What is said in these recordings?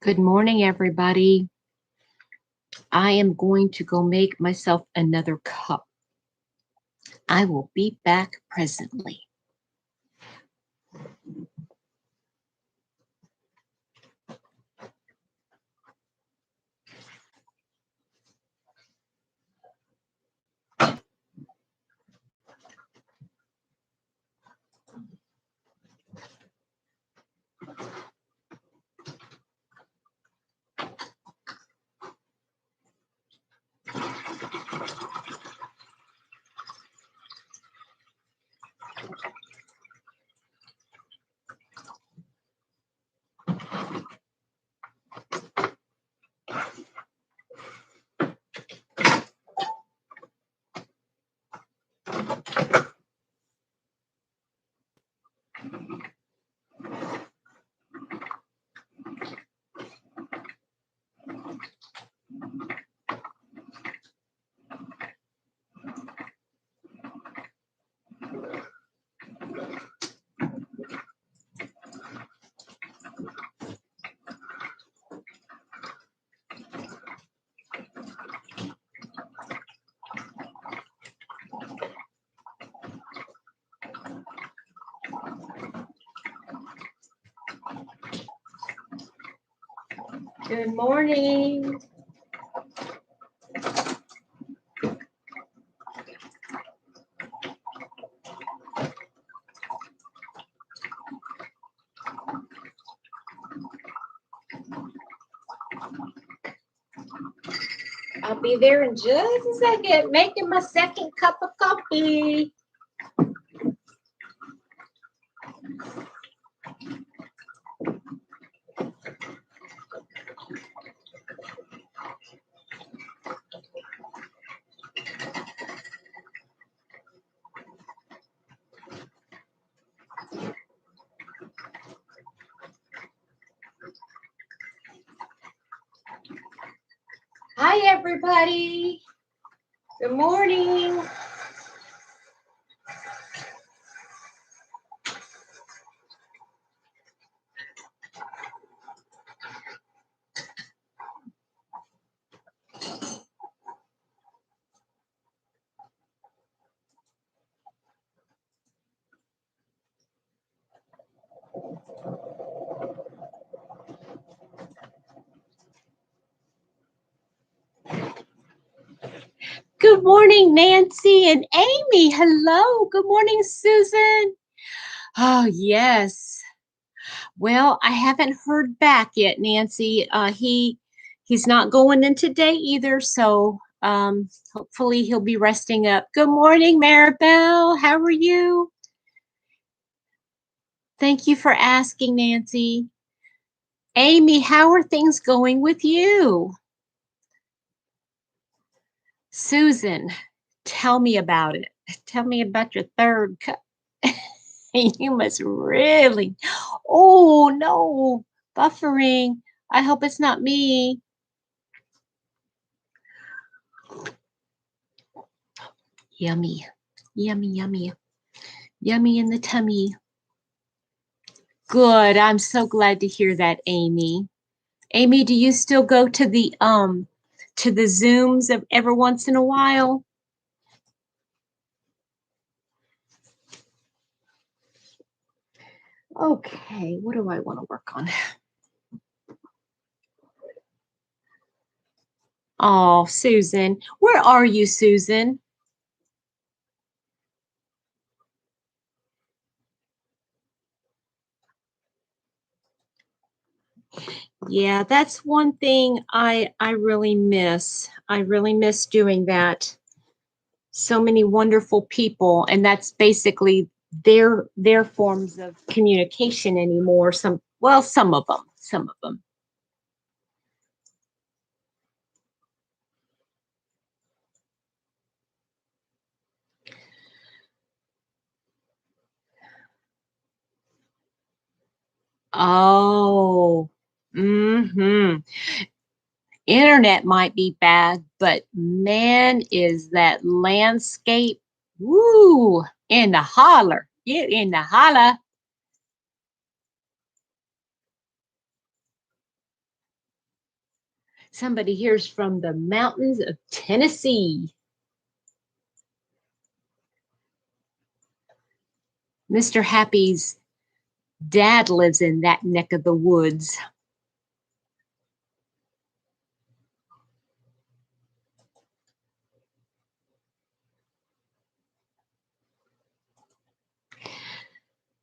Good morning, everybody. I am going to go make myself another cup. I will be back presently. Good morning. I'll be there in just a second, making my second cup of coffee. Hi, everybody. Good morning. Good morning, Nancy and Amy. Hello. Good morning, Susan. Oh, yes. Well, I haven't heard back yet, Nancy. He's not going in today either, so hopefully he'll be resting up. Good morning, Maribel. How are you? Thank you for asking, Nancy. Amy, how are things going with you? Susan, tell me about it. Tell me about your third cup. You must really. Oh, no. Buffering. I hope it's not me. Yummy. Yummy, yummy. Yummy in the tummy. Good. I'm so glad to hear that, Amy. Amy, do you still go to the Zooms every once in a while? Okay, what do I want to work on? Oh, Susan. Where are you, Susan? Yeah, that's one thing I really miss. I really miss doing that. So many wonderful people, and that's basically their forms of communication anymore. Some of them, some of them. Oh, mm-hmm. Internet might be bad, but man, is that landscape, woo, in the holler. Get in the holler. Somebody here's from the mountains of Tennessee. Mr. Happy's dad lives in that neck of the woods.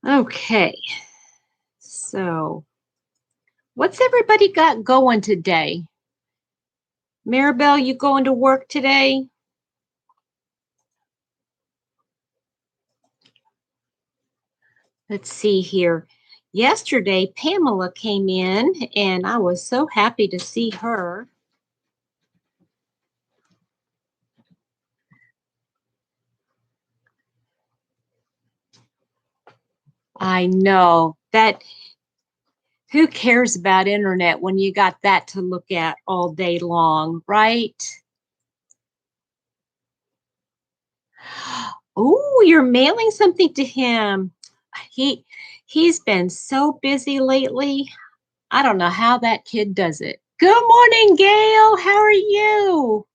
Okay, so what's everybody got going today? Maribel, you going to work today? Let's see here. Yesterday, Pamela came in, and I was so happy to see her. I know that. Who cares about internet when you got that to look at all day long, right? Oh, you're mailing something to him. He's been so busy lately. I don't know how that kid does it. Good morning, Gail. How are you?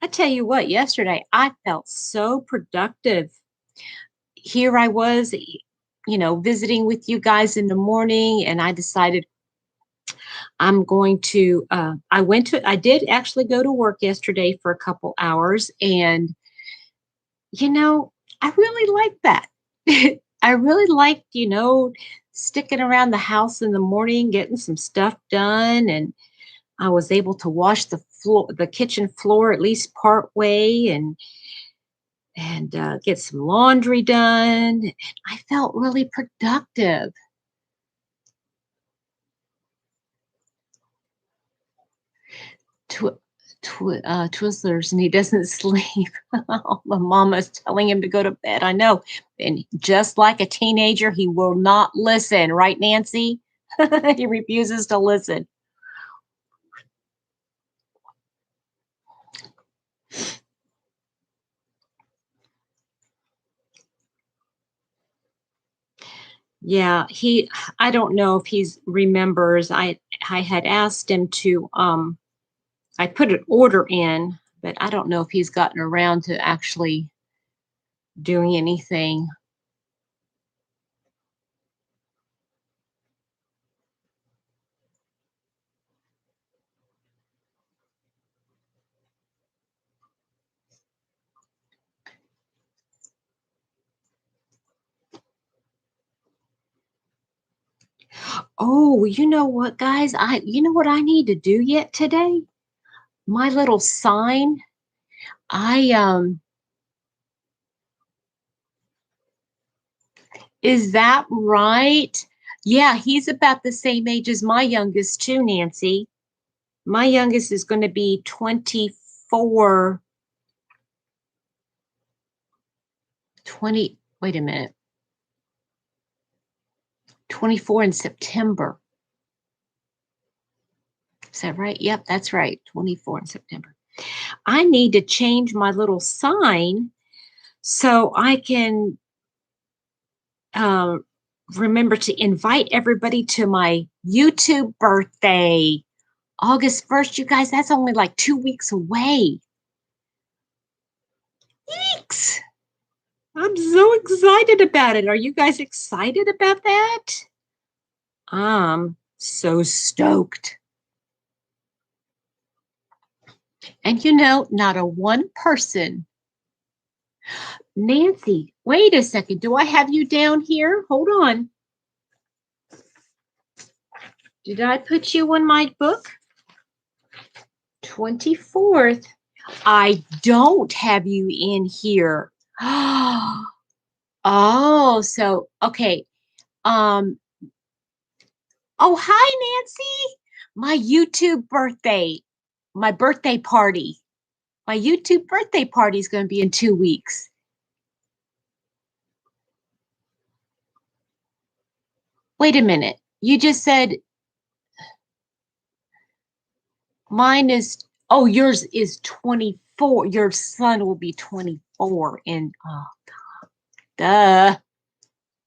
I tell you what, yesterday I felt so productive. Here I was, visiting with you guys in the morning, and I decided I'm going to, I did actually go to work yesterday for a couple hours, and, I really liked that. I really liked, sticking around the house in the morning, getting some stuff done, and I was able to wash the kitchen floor at least part way, and get some laundry done. I felt really productive. Twizzlers, and he doesn't sleep. My mama's telling him to go to bed. I know. And just like a teenager, he will not listen, right, Nancy? He refuses to listen. Yeah, I don't know if he remembers. I had asked him to I put an order in, but I don't know if he's gotten around to actually doing anything. Oh, you know what, guys? You know what I need to do yet today? My little sign. I Is that right? Yeah, he's about the same age as my youngest too, Nancy. My youngest is going to be 24. 20, wait a minute. 24 in September. Is that right? Yep, that's right. 24 in September. I need to change my little sign so I can uh, remember to invite everybody to my YouTube birthday. August 1st, you guys, that's only like 2 weeks away. Weeks. I'm so excited about it. Are you guys excited about that? I'm so stoked. And not a one person. Nancy, wait a second. Do I have you down here? Hold on. Did I put you on my book? 24th. I don't have you in here. Oh, so okay. Um, oh, hi, Nancy. My YouTube birthday, my birthday party. My YouTube birthday party is going to be in 2 weeks. Wait a minute. You just said mine is, oh, yours is 24. Your son will be 24 in, oh, duh.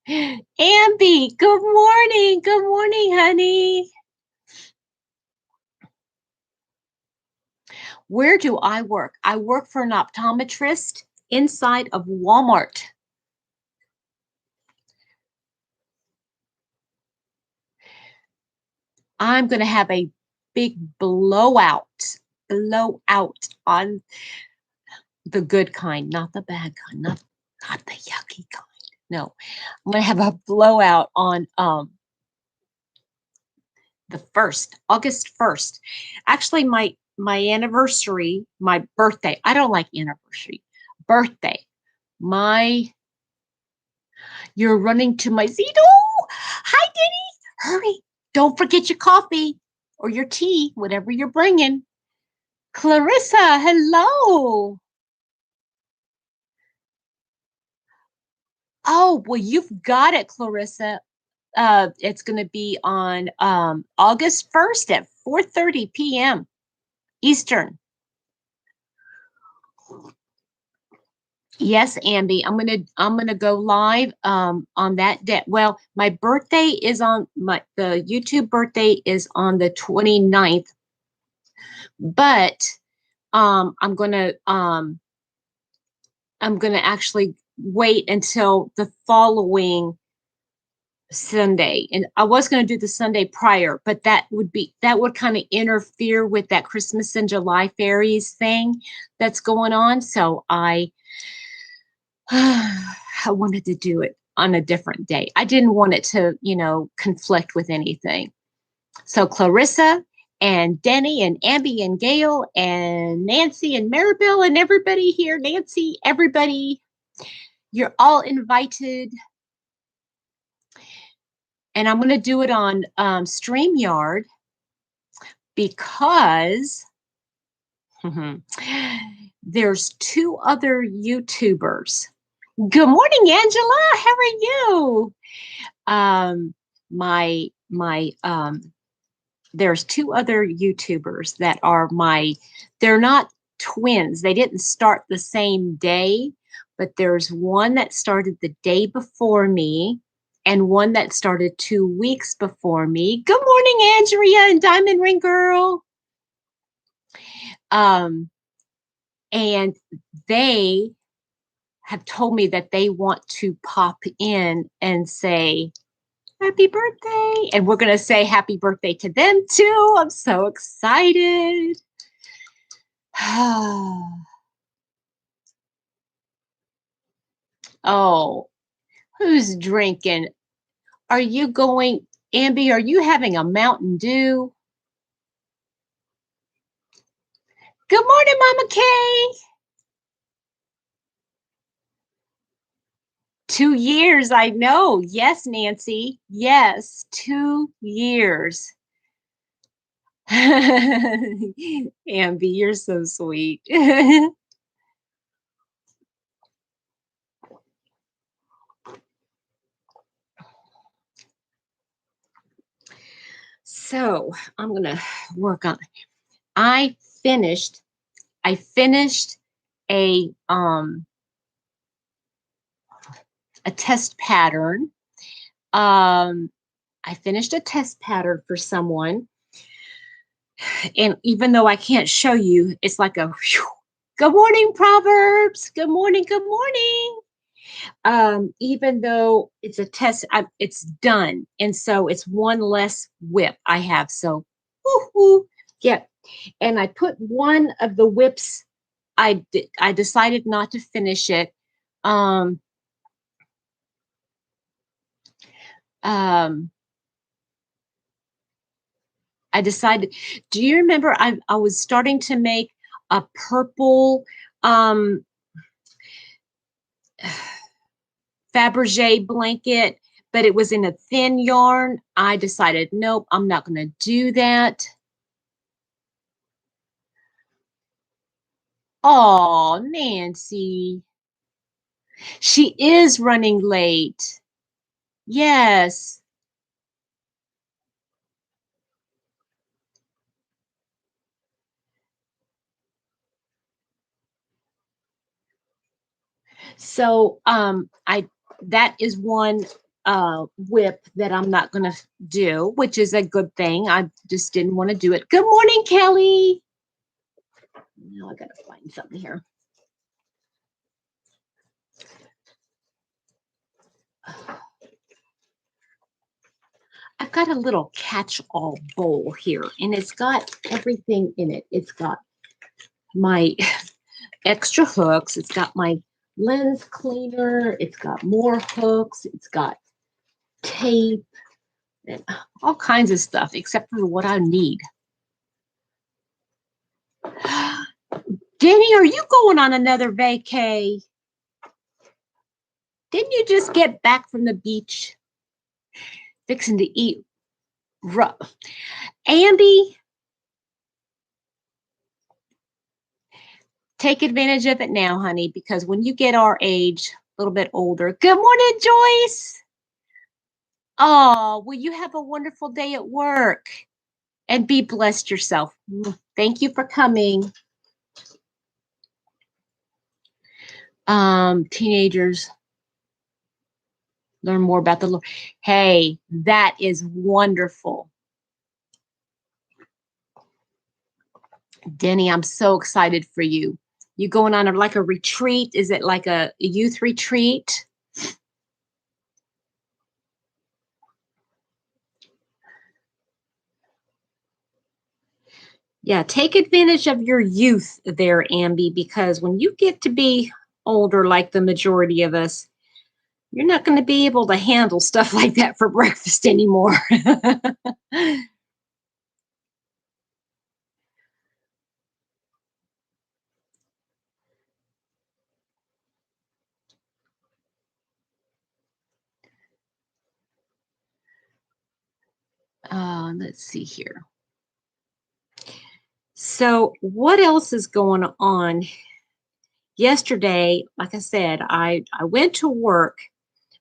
Amby, good morning. Good morning, honey. Where do I work? I work for an optometrist inside of Walmart. I'm going to have a big blowout on the good kind, not the bad kind, not the yucky kind. No, I'm going to have a blowout on the 1st, August 1st. Actually, my anniversary, my birthday. I don't like anniversary. Birthday. You're running to my seat. Oh, hi, Denny. Hurry. Don't forget your coffee or your tea, whatever you're bringing. Clarissa, hello. Oh, well, you've got it, Clarissa. It's going to be on August 1st at 4:30 p.m. Eastern. Yes, Amby, I'm gonna go live on that day. Well, my birthday is on the YouTube birthday is on the 29th, but I'm gonna actually wait until the following Sunday. And I was going to do the Sunday prior, but that would kind of interfere with that Christmas in July fairies thing that's going on. So I wanted to do it on a different day. I didn't want it to, conflict with anything. So Clarissa and Denny and Abby and Gail and Nancy and Maribel and everybody here, Nancy, everybody, you're all invited. And I'm going to do it on StreamYard because there's 2 other YouTubers. Good morning, Angela. How are you? There's 2 other YouTubers that are they're not twins. They didn't start the same day, but there's one that started the day before me and one that started 2 weeks before me. Good morning, Andrea and Diamond Ring Girl. And they have told me that they want to pop in and say, happy birthday. And we're going to say happy birthday to them too. I'm so excited. Oh, who's drinking? Are you going, Amby, are you having a Mountain Dew? Good morning, Mama Kay. 2 years, I know. Yes, Nancy. Yes, 2 years. Amby, you're so sweet. So I'm going to work on it. I finished a test pattern. I finished a test pattern for someone. And even though I can't show you, it's like a whew. Good morning, Proverbs. Good morning. Good morning. Even though it's a test, it's done. And so it's one less whip I have. So, yeah. And I put one of the whips, I decided not to finish it. I decided, do you remember I was starting to make a purple Fabergé blanket, but it was in a thin yarn. I decided, nope, I'm not going to do that. Oh, Nancy. She is running late. Yes. So that is one whip that I'm not going to do, which is a good thing. I just didn't want to do it. Good morning, Kelly. Now I gotta find something here. I've got a little catch-all bowl here, and it's got everything in it. It's got my extra hooks. It's got my lens cleaner. It's got more hooks. It's got tape and all kinds of stuff, except for what I need. Denny, are you going on another vacay? Didn't you just get back from the beach? Fixing to eat rough. Amby, take advantage of it now, honey, because when you get our age, a little bit older. Good morning, Joyce. Oh, well, you have a wonderful day at work and be blessed yourself. Thank you for coming. Teenagers learn more about the Lord. Hey, that is wonderful. Denny, I'm so excited for you. You going on like a retreat? Is it like a youth retreat? Yeah, take advantage of your youth there, Amby, because when you get to be older, like the majority of us, you're not going to be able to handle stuff like that for breakfast anymore. Let's see here. So what else is going on? Yesterday, like I said, I went to work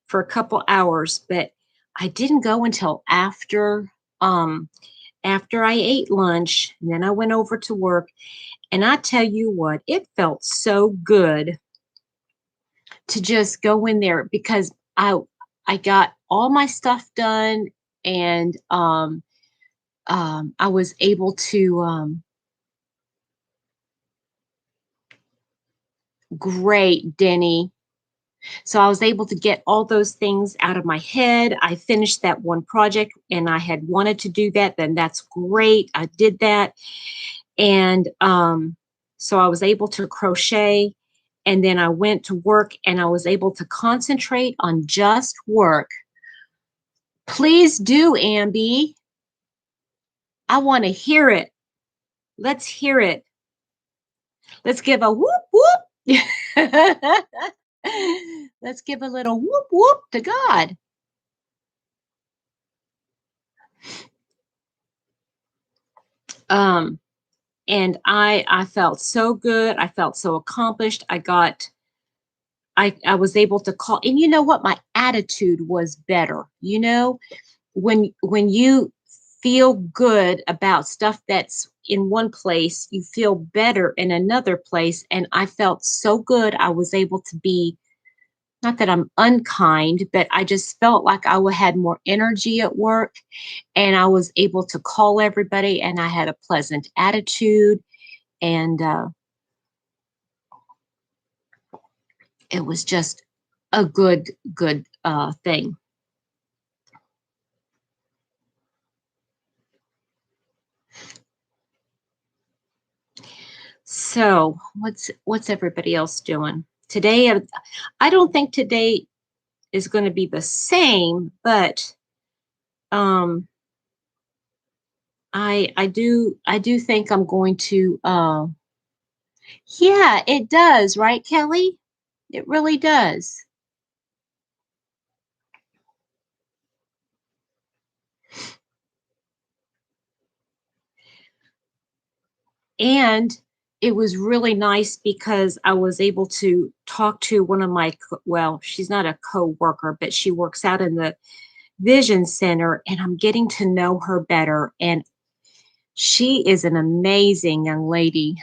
for a couple hours, but I didn't go until after I ate lunch, and then I went over to work. And I tell you what, it felt so good to just go in there because I got all my stuff done, and I was able to great, Denny. So I was able to get all those things out of my head. I finished that one project and I had wanted to do that. Then that's great. I did that. And so I was able to crochet. And then I went to work and I was able to concentrate on just work. Please do, Amby. I want to hear it. Let's hear it. Let's give a whoop whoop. Let's give a little whoop whoop to God. And I felt so good. I felt so accomplished. I was able to call, and you know what? My attitude was better. You know, when you feel good about stuff that's in one place, you feel better in another place. And I felt so good. I was able to be, not that I'm unkind, but I just felt like had more energy at work, and I was able to call everybody, and I had a pleasant attitude, and it was just a good thing. So what's everybody else doing today? I don't think today is going to be the same, but I do think I'm going to yeah, it does, right, Kelly? It really does. And it was really nice because I was able to talk to one of my, well, she's not a co-worker, but she works out in the Vision Center, and I'm getting to know her better. And she is an amazing young lady.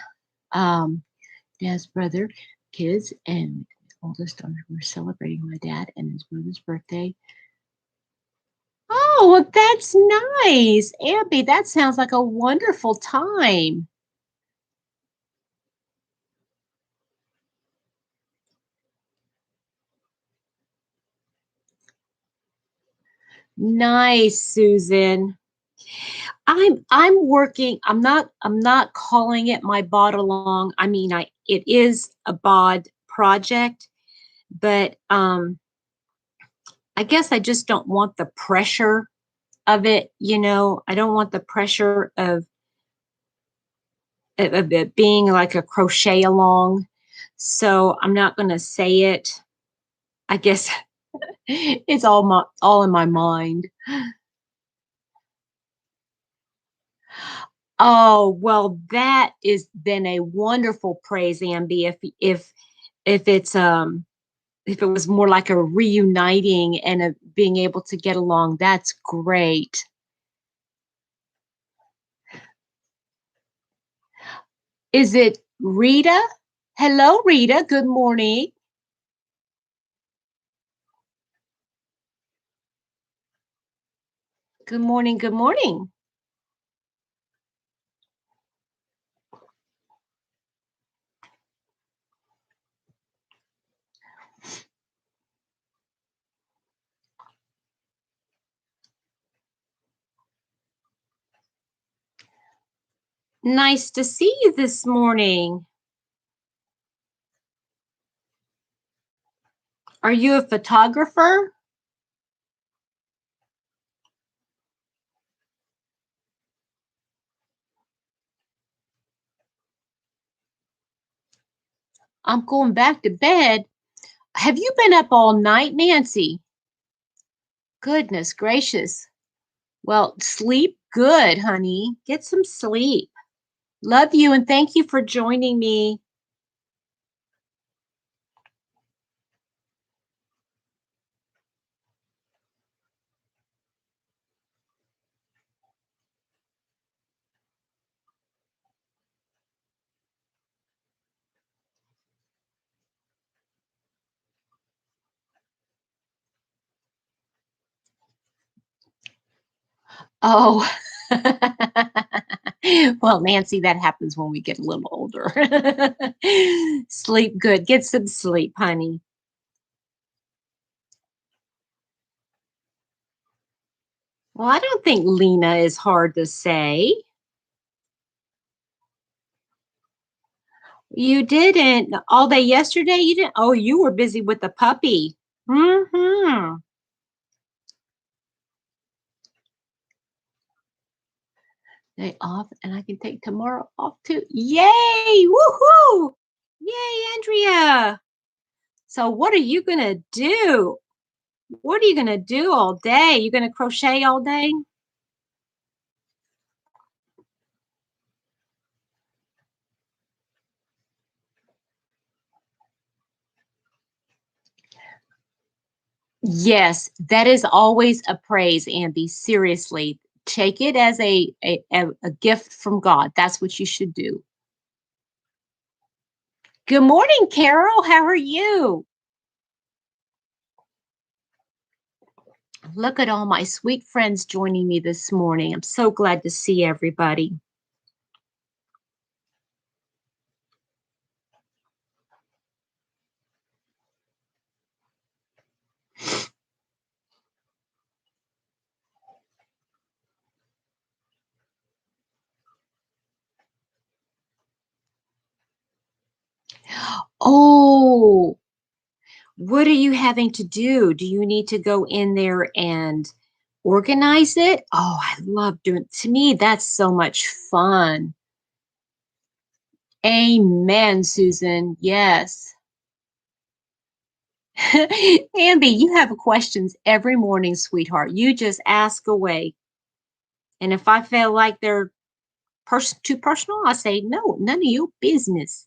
Dad's brother, kids, and oldest daughter were celebrating my dad and his brother's birthday. Oh, well, that's nice. Abby, that sounds like a wonderful time. Nice, Susan. I'm working. I'm not calling it my bod along. I mean, I it is a bod project, but I guess I just don't want the pressure of it, I don't want the pressure of it being like a crochet along. So I'm not going to say it. I guess it's all in my mind. Oh, well, that is then a wonderful praise, Amby. If it was more like a reuniting and a being able to get along, that's great. Is it Rita? Hello, Rita. Good morning. Good morning. Good morning. Nice to see you this morning. Are you a photographer? I'm going back to bed. Have you been up all night, Nancy? Goodness gracious. Well, sleep good, honey. Get some sleep. Love you and thank you for joining me. Oh, well, Nancy, that happens when we get a little older. Sleep good. Get some sleep, honey. Well, I don't think Lena is hard to say. You didn't all day yesterday. You didn't. Oh, you were busy with the puppy. Hmm. Day off, and I can take tomorrow off too. Yay! Woohoo! Yay, Andrea! So, what are you gonna do? What are you gonna do all day? You gonna crochet all day? Yes, that is always a praise, Amby. Seriously, take it as a gift from God. That's what you should do. Good morning, Carol. How are you? Look at all my sweet friends joining me this morning. I'm so glad to see everybody. Oh, what are you having to do? Do you need to go in there and organize it? Oh, I love doing to me, that's so much fun. Amen, Susan. Yes. Amby, you have questions every morning, sweetheart. You just ask away. And if I feel like they're too personal, I say, no, none of your business.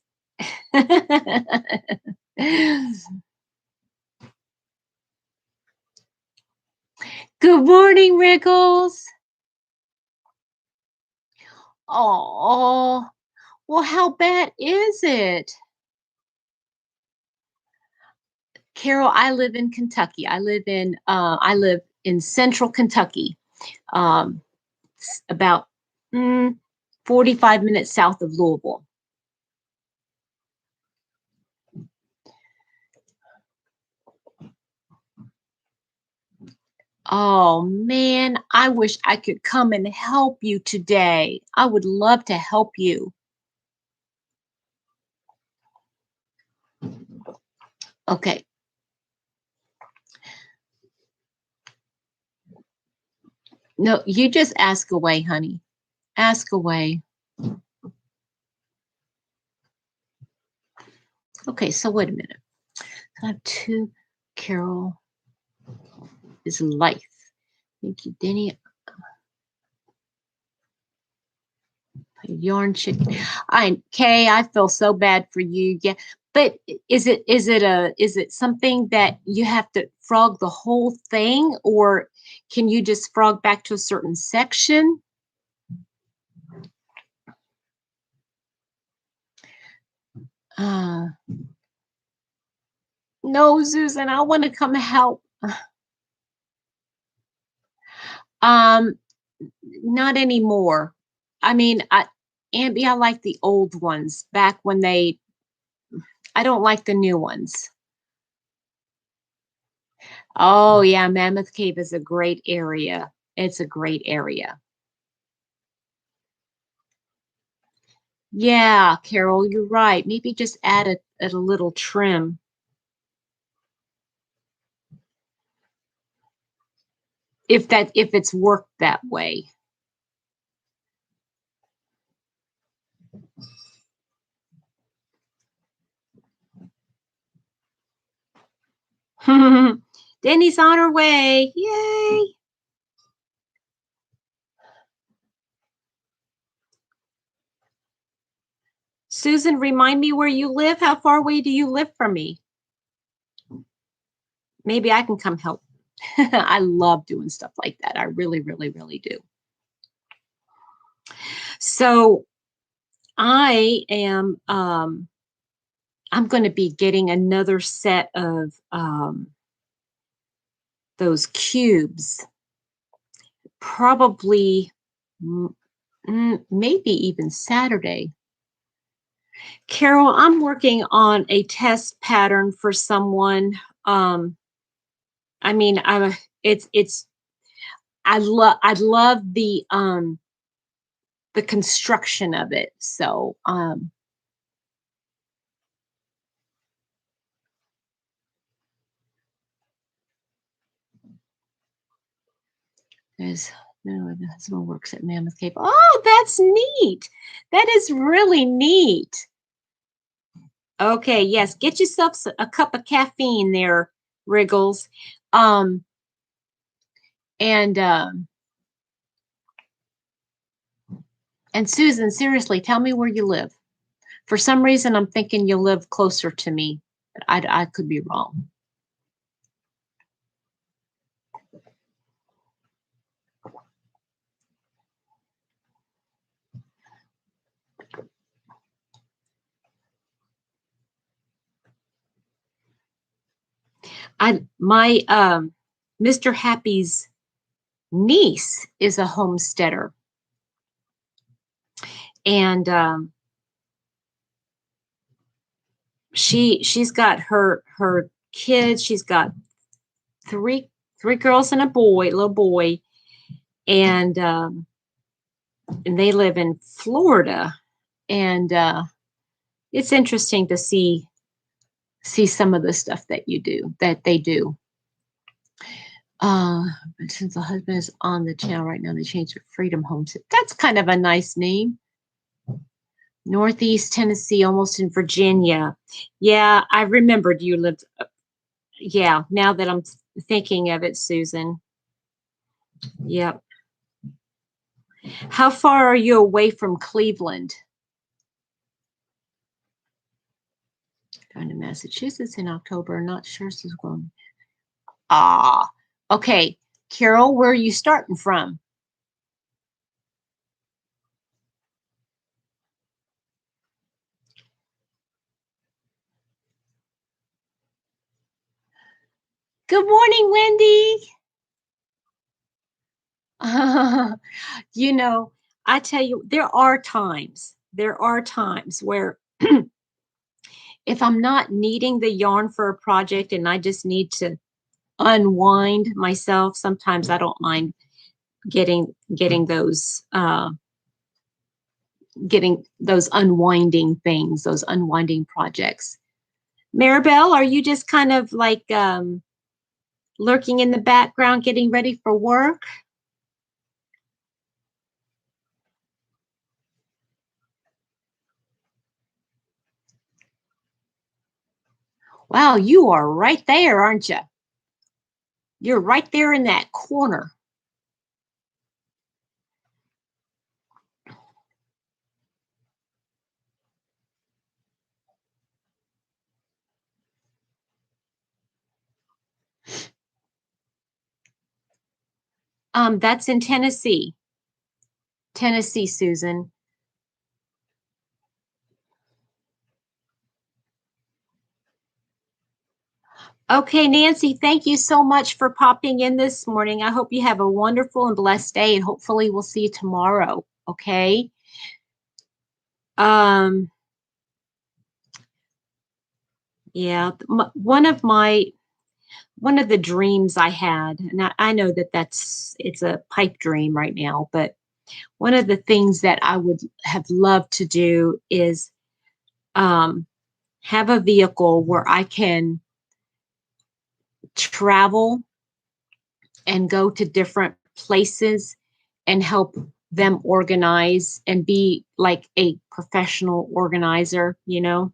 Good morning, Wriggles. Oh, well, how bad is it? Carol, I live in central Kentucky, um, about 45 minutes south of Louisville. Oh man, I wish I could come and help you today. I would love to help you. Okay. No, you just ask away, honey. Ask away. Okay, so wait a minute. I have two. Carol is life. Thank you, Denny. Yarn chicken. Kay, I feel so bad for you. Yeah. But is it something that you have to frog the whole thing, or can you just frog back to a certain section? Uh, no, Susan, I want to come help. Um, not anymore. I mean, Ambi, I like the old ones back when I don't like the new ones. Oh yeah, Mammoth Cave is a great area. It's a great area. Yeah, Carol, you're right. Maybe just add a little trim. If it's worked that way. Denny's on her way. Yay. Susan, remind me where you live. How far away do you live from me? Maybe I can come help. I love doing stuff like that. I really, really, really do. So I'm going to be getting another set of those cubes, probably maybe even Saturday. Carol, I'm working on a test pattern for someone. I mean, I love the construction of it. So there's no, the husband works at Mammoth Cave. Oh, that's neat. That is really neat. Okay, yes, get yourself a cup of caffeine there, Wriggles. Um, and Susan, seriously, tell me where you live. For some reason, I'm thinking you live closer to me, but I could be wrong. My Mr. Happy's niece is a homesteader, and she's got her kids. She's got three girls and a boy, little boy, and they live in Florida, and it's interesting to see some of the stuff that they do. Since the husband is on the channel right now, they changed their Freedom Homes. That's kind of a nice name. Northeast Tennessee, almost in Virginia. Yeah, I remembered you lived. Yeah, now that I'm thinking of it, Susan. Yep. How far are you away from Cleveland? Going to Massachusetts in October. Not sure this is going. Ah, okay. Carol, where are you starting from? Good morning, Wendy. You know, I tell you, there are times where if I'm not needing the yarn for a project and I just need to unwind myself. Sometimes I don't mind getting those unwinding things, those unwinding projects. Maribel, are you just kind of like lurking in the background, getting ready for work? Wow, you are right there, aren't you? You're right there in that corner. That's in Tennessee. Tennessee, Susan. Okay, Nancy, thank you so much for popping in this morning. I hope you have a wonderful and blessed day, and hopefully we'll see you tomorrow. Okay. Um, yeah, one of the dreams I had, and I know that it's a pipe dream right now, but one of the things that I would have loved to do is um, have a vehicle where I can travel and go to different places and help them organize and be like a professional organizer, you know.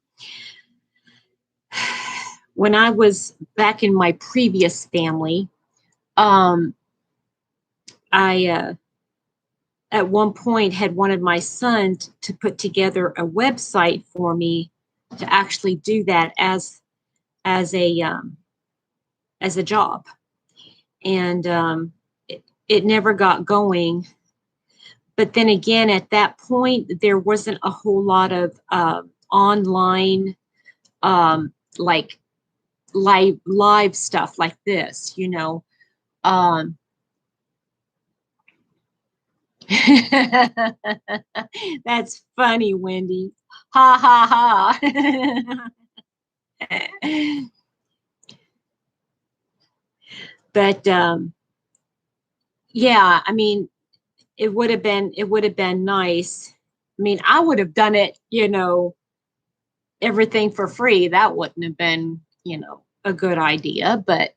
When I was back in my previous family, um, I at one point had wanted my son to put together a website for me to actually do that as a as a job, and it never got going. But then again, at that point, there wasn't a whole lot of online, like live stuff like this, you know. Um, that's funny, Wendy. Ha ha ha. But yeah, I mean, it would have been nice. I mean, I would have done it, you know, everything for free. That wouldn't have been, you know, a good idea, but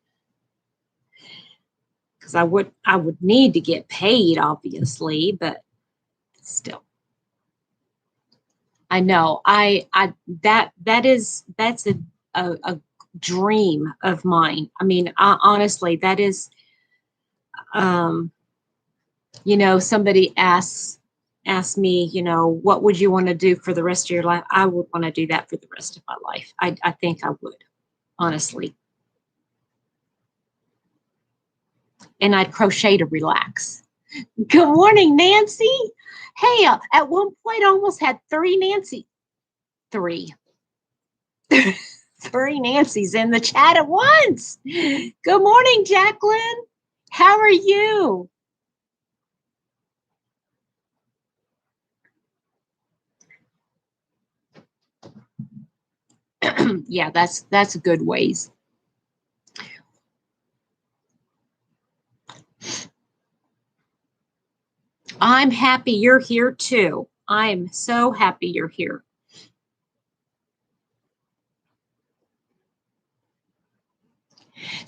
because I would need to get paid, obviously, but still. I know. I that's a dream of mine. I mean, honestly, that is um you know, somebody asks me, you know, what would you want to do for the rest of your life? I would want to do that for the rest of my life. I think I would, honestly. And I'd crochet to relax. Good morning, Nancy. Hey, at one point I almost had three Nancy. Three. Three Nancys in the chat at once. Good morning, Jacqueline. How are you? Yeah, that's good ways. I'm happy you're here too. I'm so happy you're here.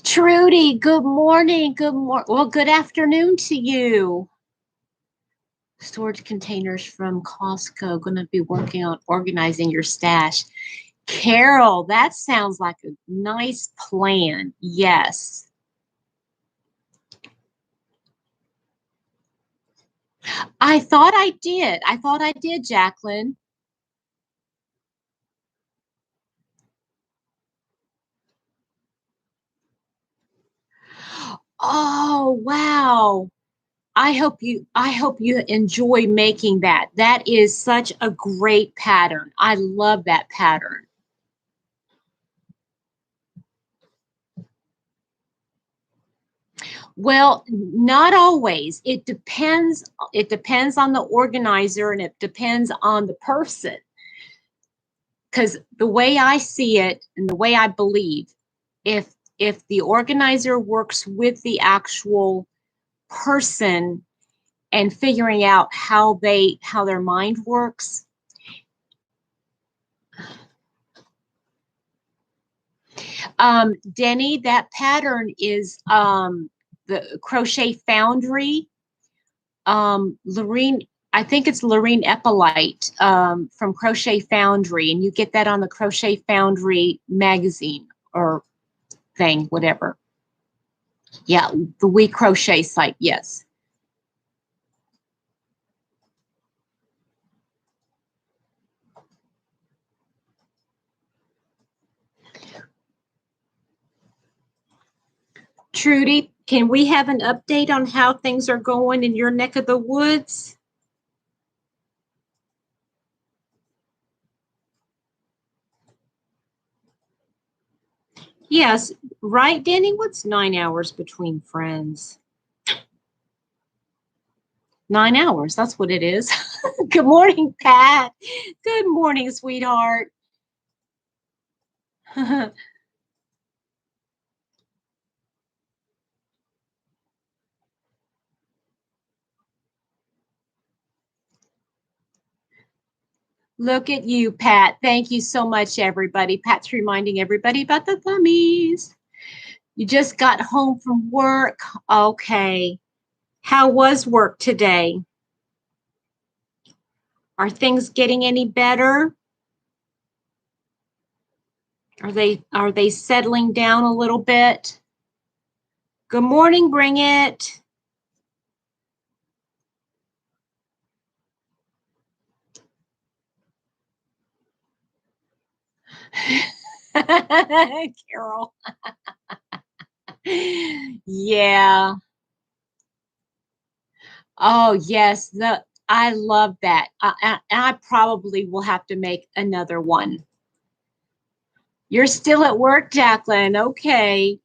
Trudy, good morning. Good morning. Well, good afternoon to you. Storage containers from Costco. Going to be working on organizing your stash. Carol, that sounds like a nice plan. Yes. I thought I did. I thought I did, Jacqueline. Oh, wow. I hope you enjoy making that. That is such a great pattern. I love that pattern. Well, not always. It depends on the organizer and it depends on the person. Because the way I see it and the way I believe, if if the organizer works with the actual person and figuring out how their mind works. Denny, that pattern is the Crochet Foundry. Lorene, I think it's Lorene Eppolite from Crochet Foundry, and you get that on the Crochet Foundry magazine or thing, whatever. Yeah, the We Crochet site, yes. Trudy, can we have an update on how things are going in your neck of the woods? Yes, right, Danny? What's 9 hours between friends? 9 hours, that's what it is. Good morning, Pat. Good morning, sweetheart. Look at you, Pat. Thank you so much, everybody. Pat's reminding everybody about the thummies. You just got home from work. Okay. How was work today? Are things getting any better? Are they settling down a little bit? Good morning, Bring It. Carol. Yeah. Oh, yes. I love that. I probably will have to make another one. You're still at work, Jacqueline. Okay.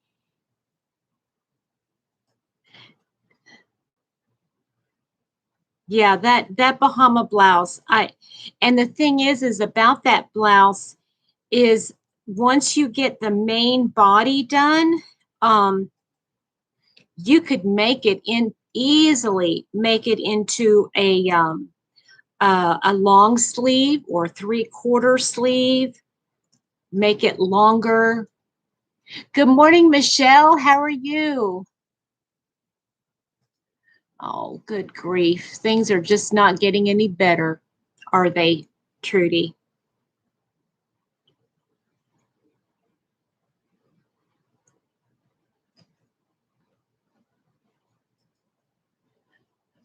Yeah, that Bahama blouse. And the thing is about that blouse is once you get the main body done, you could easily make it into a long sleeve or 3/4 sleeve, make it longer. Good morning, Michelle. How are you? Oh, good grief. Things are just not getting any better, are they, Trudy?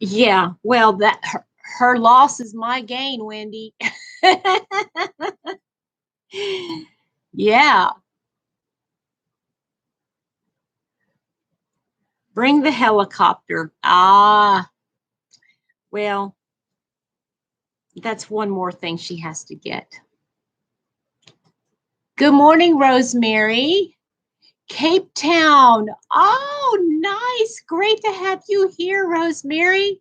Yeah, well, her loss is my gain, Wendy. Yeah. Bring the helicopter. Ah, well, that's one more thing she has to get. Good morning, Rosemary. Cape Town. Oh, nice. Great to have you here, Rosemary.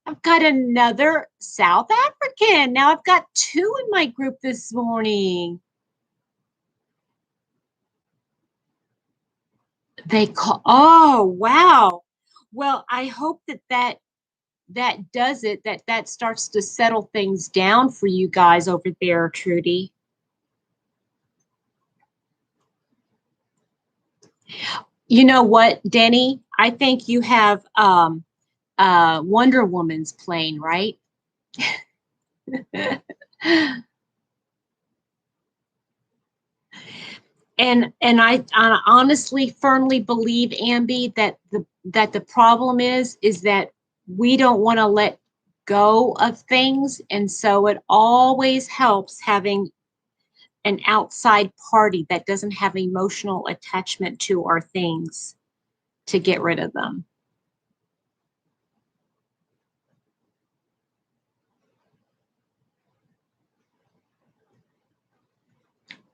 I've got another South African. Now I've got 2 in my group this morning. Oh, wow. Well, I hope that does it, that starts to settle things down for you guys over there, Trudy. You know what, Denny? I think you have Wonder Woman's playing, right? And I honestly firmly believe, Ambi, that the problem is that we don't want to let go of things, and so it always helps having an outside party that doesn't have emotional attachment to our things to get rid of them.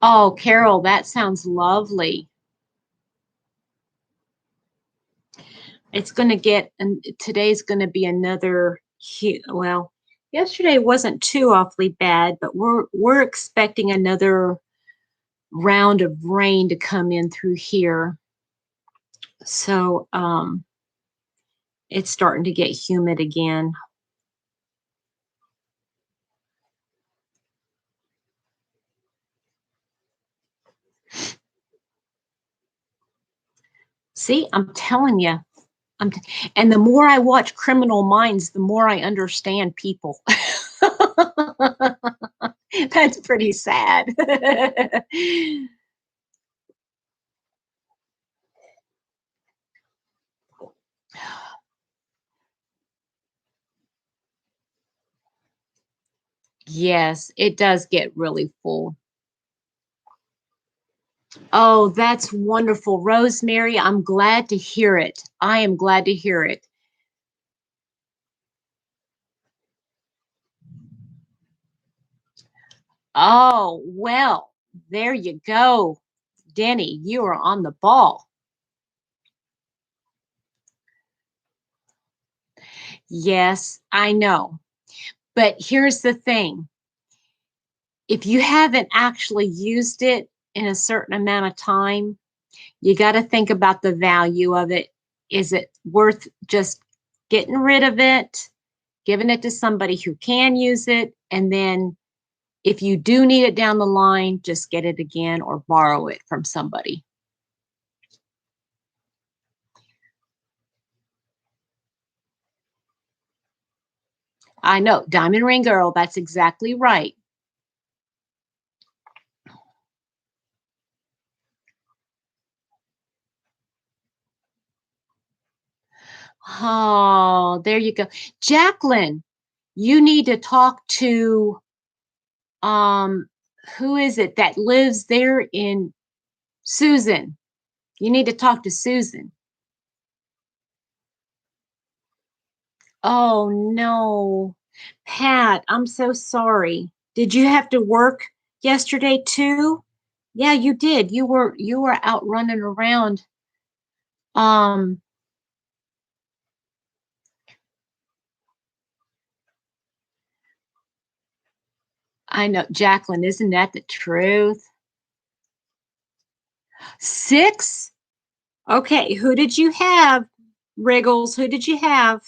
Oh, Carol, that sounds lovely. It's going to get, and today's going to be another, well, yesterday wasn't too awfully bad, but we're expecting another round of rain to come in through here. So it's starting to get humid again. See, I'm telling you. And the more I watch Criminal Minds, the more I understand people. That's pretty sad. Yes, it does get really full. Oh, that's wonderful. Rosemary, I'm glad to hear it. I am glad to hear it. Oh, well, there you go. Denny, you are on the ball. Yes, I know. But here's the thing. If you haven't actually used it in a certain amount of time, you got to think about the value of it. Is it worth just getting rid of it, giving it to somebody who can use it, and then if you do need it down the line, just get it again or borrow it from somebody. I know, Diamond Ring Girl, that's exactly right. Oh, there you go. Jacqueline, you need to talk to um who is it that lives there in Susan? You need to talk to Susan. Oh no. Pat, I'm so sorry. Did you have to work yesterday too? Yeah, you did. You were out running around. Um, I know, Jacqueline, isn't that the truth? 6? Okay, who did you have? Wriggles, who did you have?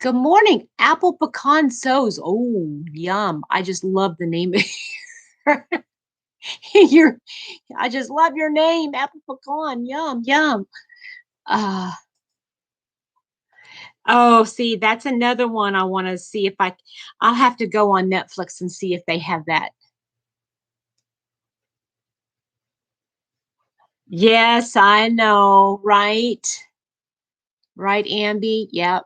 Good morning, apple pecan sows. Oh, yum. I just love the name. Your, I just love your name, apple pecan. Yum, yum. Uh, oh, see, that's another one I want to see if I'll have to go on Netflix and see if they have that. Yes, I know, right? Right, Amby? Yep.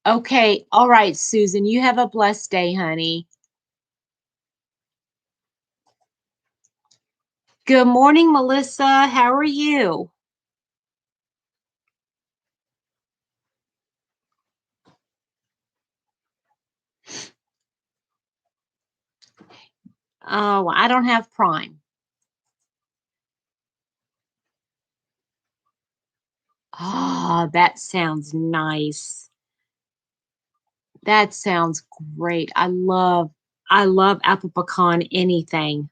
Okay, all right, Susan, you have a blessed day, honey. Good morning, Melissa. How are you? Oh, I don't have Prime. Ah, that sounds nice. That sounds great. I love apple pecan anything.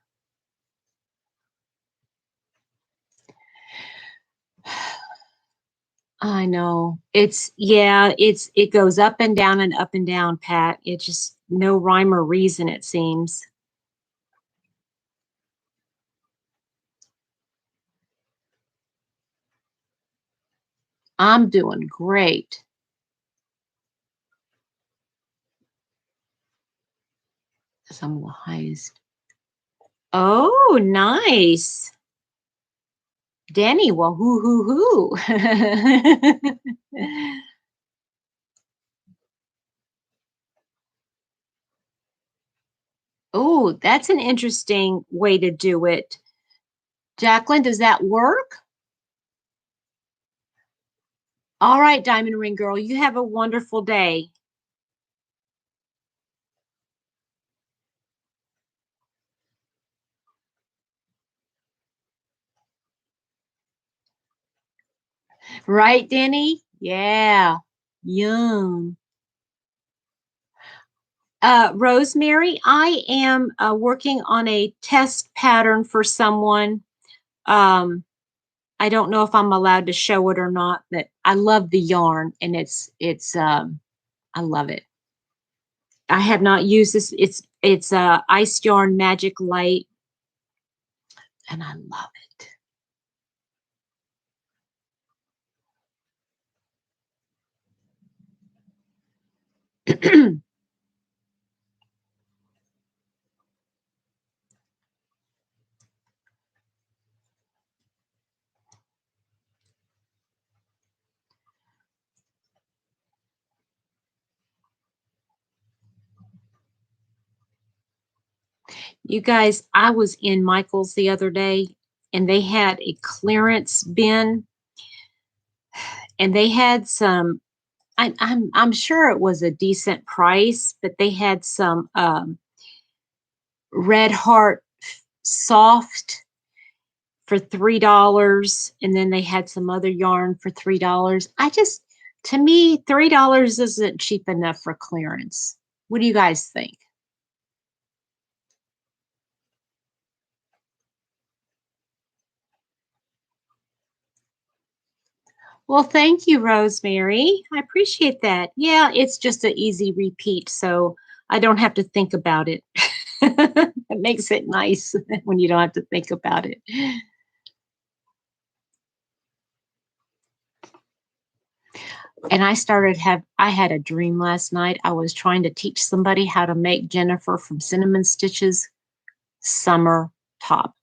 I know. It goes up and down, Pat. It's just no rhyme or reason, it seems. I'm doing great. Some of the highest. Oh, nice. Denny, well, hoo. Oh, that's an interesting way to do it. Jacqueline, does that work? All right, Diamond Ring Girl, you have a wonderful day. Right, Denny? Yeah. Yum. Rosemary, I am working on a test pattern for someone. Um, I don't know if I'm allowed to show it or not, but I love the yarn and it's I love it. I have not used this. It's Ice Yarn Magic Light, and I love it. You guys, I was in Michael's the other day, and they had a clearance bin, and they had some. I'm sure it was a decent price, but they had some Red Heart soft for $3, and then they had some other yarn for $3. To me, $3 isn't cheap enough for clearance. What do you guys think? Well, thank you, Rosemary. I appreciate that. Yeah, it's just an easy repeat, so I don't have to think about it. It makes it nice when you don't have to think about it. And I had a dream last night. I was trying to teach somebody how to make Jennifer from Cinnamon Stitches summer top.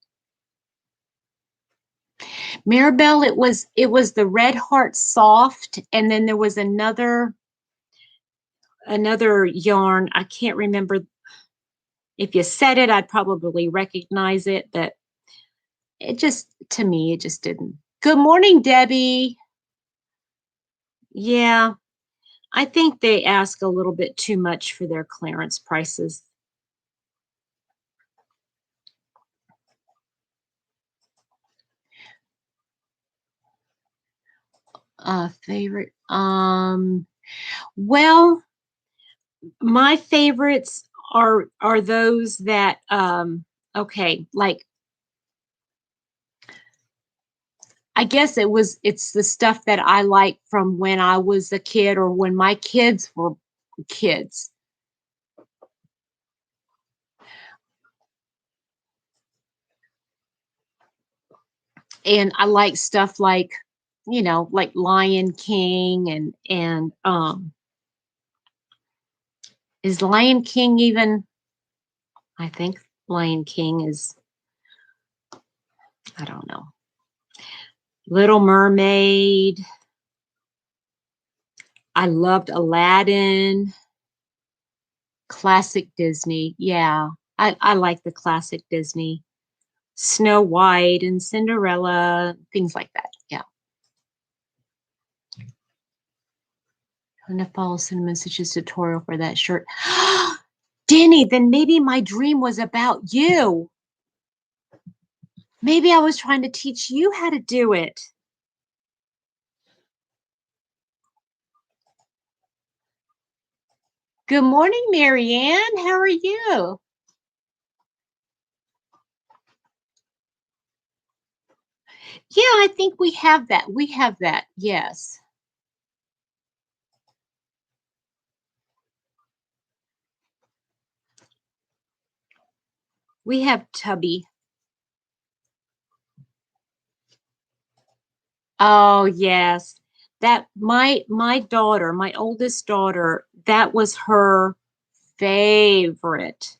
Maribel, it was the Red Heart soft, and then there was another yarn. I can't remember. If you said it, I'd probably recognize it, but to me, it just didn't. Good morning, Debbie. Yeah, I think they ask a little bit too much for their clearance prices. Favorite. Well, my favorites are those that okay, like I guess it's the stuff that I like from when I was a kid or when my kids were kids. And I like stuff like, like Lion King and is Lion King even, I think Lion King is, I don't know. Little Mermaid. I loved Aladdin. Classic Disney. Yeah. I like the classic Disney. Snow White and Cinderella, things like that. Yeah. I'm gonna follow Cinnamon Stitch's tutorial for that shirt. Denny, then maybe my dream was about you. Maybe I was trying to teach you how to do it. Good morning, Marianne. How are you? Yeah, I think we have that. We have that. Yes. We have Tubby. Oh, yes. That my daughter, my oldest daughter, that was her favorite.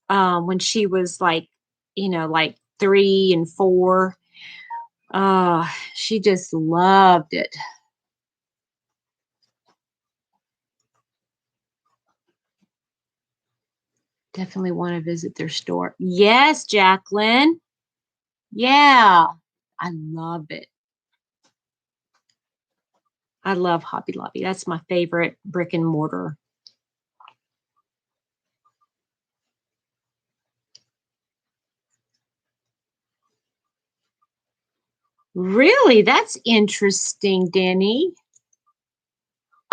When she was like, like 3 and 4. She just loved it. Definitely want to visit their store. Yes, Jacqueline. Yeah, I love it. I love Hobby Lobby. That's my favorite brick and mortar. Really? That's interesting, Denny.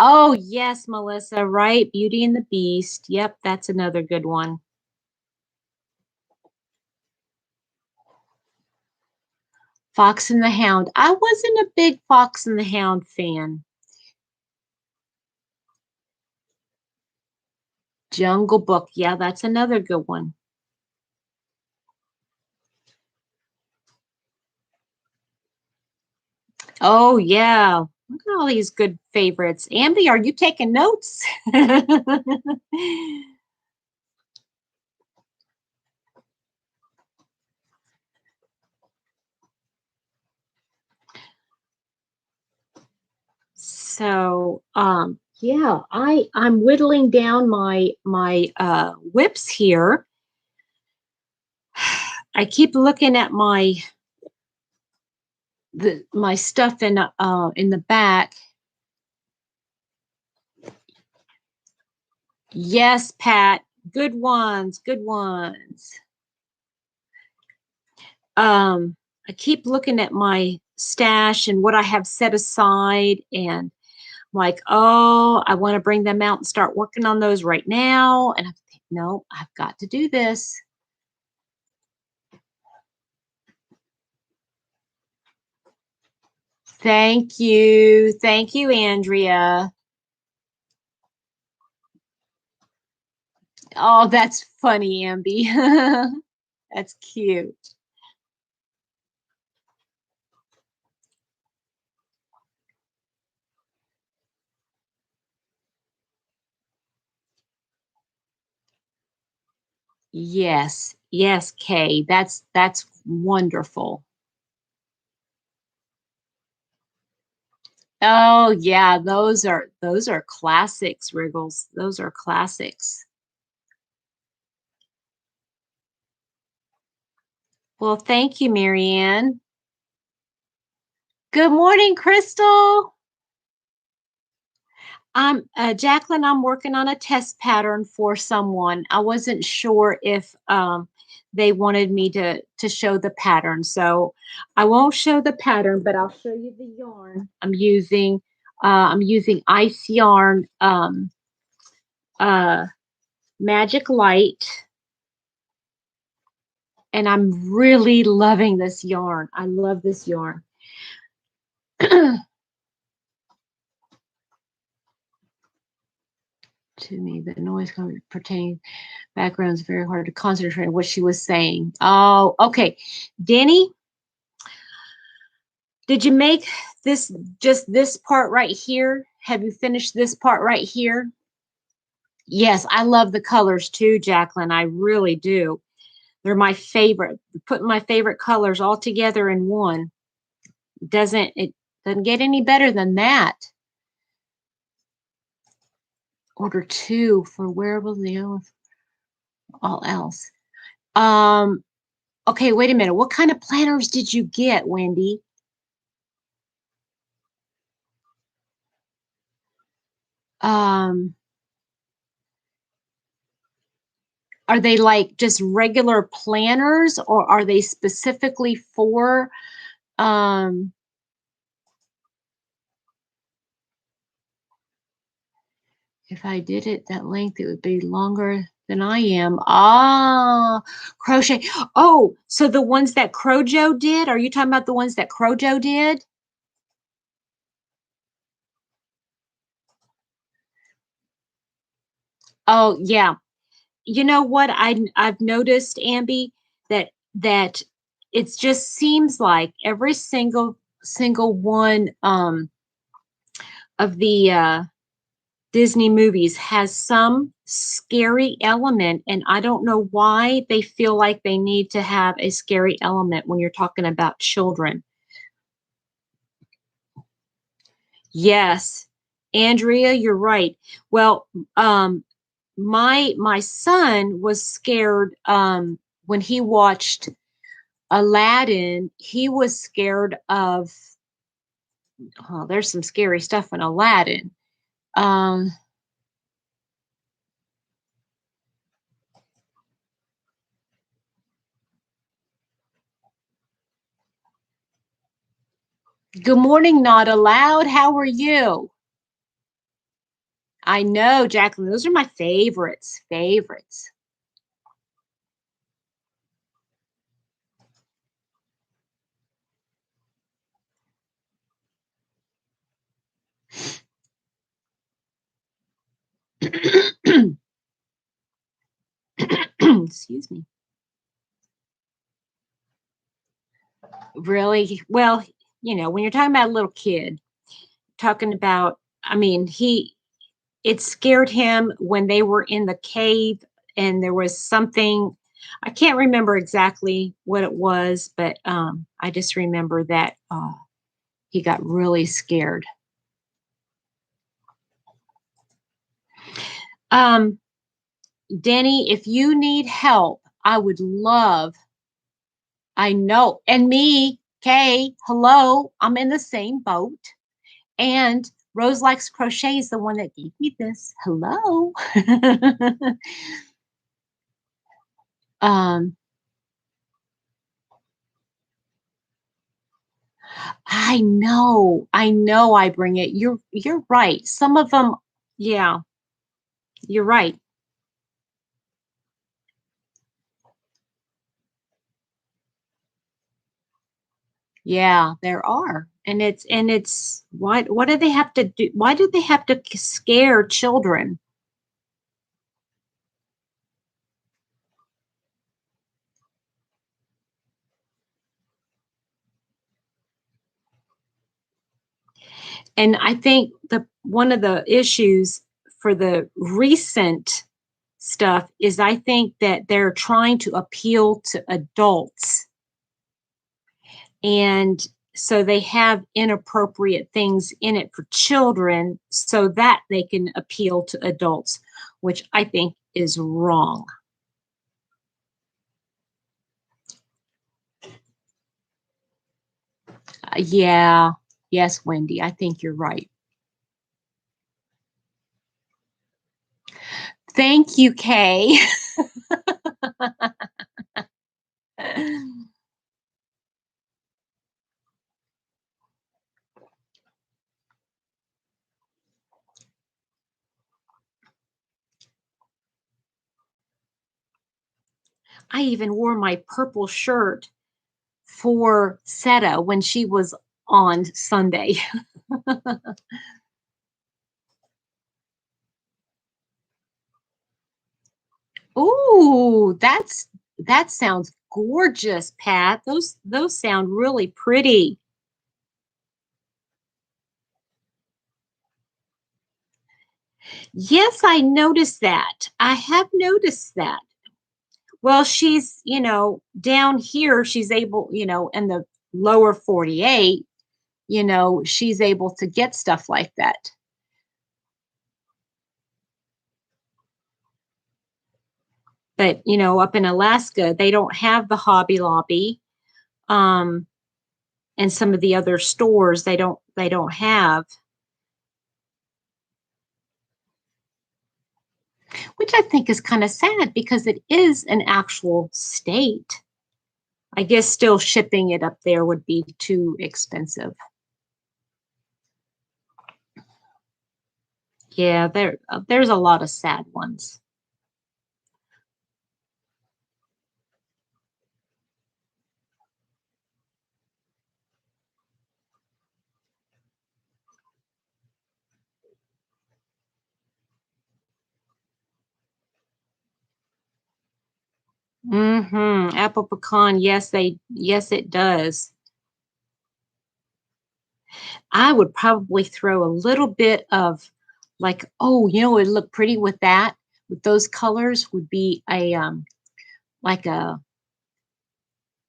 Oh, yes, Melissa, right? Beauty and the Beast. Yep, that's another good one. Fox and the Hound. I wasn't a big Fox and the Hound fan. Jungle Book. Yeah, that's another good one. Oh, yeah. Look at all these good favorites. Amby, are you taking notes? So, yeah, I'm whittling down my whips here. I keep looking at my stuff in the back. Yes, Pat. Good ones, good ones. I keep looking at my stash and what I have set aside, and I'm like, oh, I want to bring them out and start working on those right now. And I think, no, I've got to do this. Thank you. Thank you, Andrea. Oh, that's funny, Amby. That's cute. Yes, yes, Kay. That's wonderful. Oh yeah, those are classics, Wriggles. Those are classics. Well, thank you, Marianne. Good morning, Crystal. Jacqueline, I'm working on a test pattern for someone. I wasn't sure if they wanted me to show the pattern. So I won't show the pattern, but I'll show you the yarn I'm using. I'm using ice yarn uh, magic light, and I'm really loving this yarn. I love this yarn. To me, the noise pertaining background is very hard to concentrate on what she was saying. Oh, okay. Denny, did you make this just this part right here? Have you finished this part right here? Yes, I love the colors too, Jacqueline. I really do. They're my favorite. Putting my favorite colors all together in one doesn't get any better than that. Order two for wearable the all else. Um, okay, wait a minute. What kind of planners did you get, Wendy? Um, are they like just regular planners or are they specifically for um if I did it that length it would be longer than I am. Ah, crochet. Oh, so the ones that Crojo did, are you talking about the ones that Crojo did? Oh, yeah. You know what I've noticed, Amby, that it just seems like every single one of the Disney movies has some scary element, and I don't know why they feel like they need to have a scary element when you're talking about children. Yes, Andrea, you're right. Well, my son was scared when he watched Aladdin. He was scared of. Oh, there's some scary stuff in Aladdin. Um, Good morning, not allowed. How are you? I know, Jacqueline. Those are my favorites. Favorites. Excuse me. Really? Well, when you're talking about a little kid, talking about, I mean, it scared him when they were in the cave and there was something, I can't remember exactly what it was, but I just remember that he got really scared. Um, Denny, if you need help, I would love, I know, and me, Kay, hello, I'm in the same boat. And Rose Likes Crochet is the one that gave me this. Hello. um, I know I bring it. You're right. Some of them, yeah, you're right. Yeah, there are. And it's what do they have to do? Why do they have to scare children? And I think the one of the issues for the recent stuff is I think that they're trying to appeal to adults. And so they have inappropriate things in it for children so that they can appeal to adults, which I think is wrong. Yeah. Yes, Wendy, I think you're right. Thank you, Kay. I even wore my purple shirt for Seta when she was on Sunday. Ooh, that sounds gorgeous, Pat. Those sound really pretty. Yes, I noticed that. I have noticed that. Well, she's, down here, she's able, in the lower 48, she's able to get stuff like that. But, up in Alaska, they don't have the Hobby Lobby. Um, and some of the other stores they don't have, which I think is kind of sad because it is an actual state. I guess still shipping it up there would be too expensive. Yeah, there's a lot of sad ones. Apple pecan, yes it does. I would probably throw a little bit of like, oh, it'd look pretty with that. With those colors would be a like a,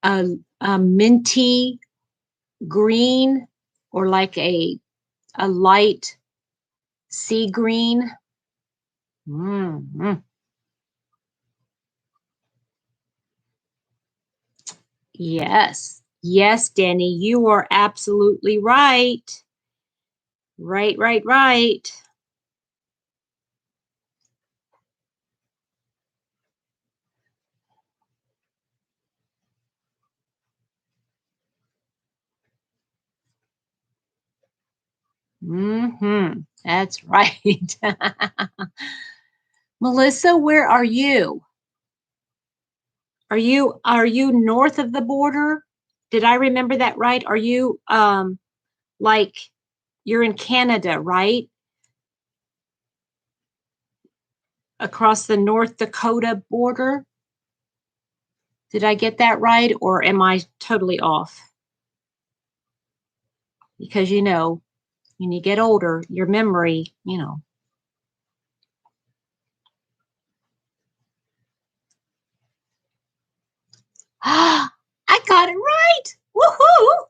a minty green or like a light sea green. Mm. Yes. Yes, Danny, you are absolutely right. Right, right, right. Mm-hmm. That's right. Melissa, where are you? Are you north of the border? Did I remember that right? Are you like you're in Canada, right? Across the North Dakota border? Did I get that right or am I totally off? Because when you get older, your memory. Ah, I got it right. Woohoo!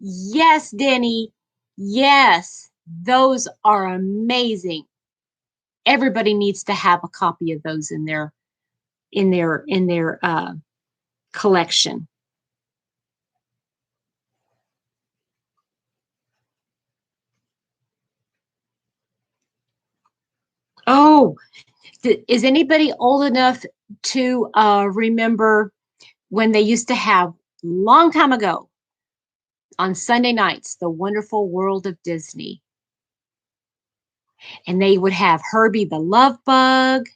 Yes, Denny. Yes, those are amazing. Everybody needs to have a copy of those in their collection. Oh, is anybody old enough to remember when they used to have long time ago on Sunday nights, The Wonderful World of Disney? And they would have Herbie the Love Bug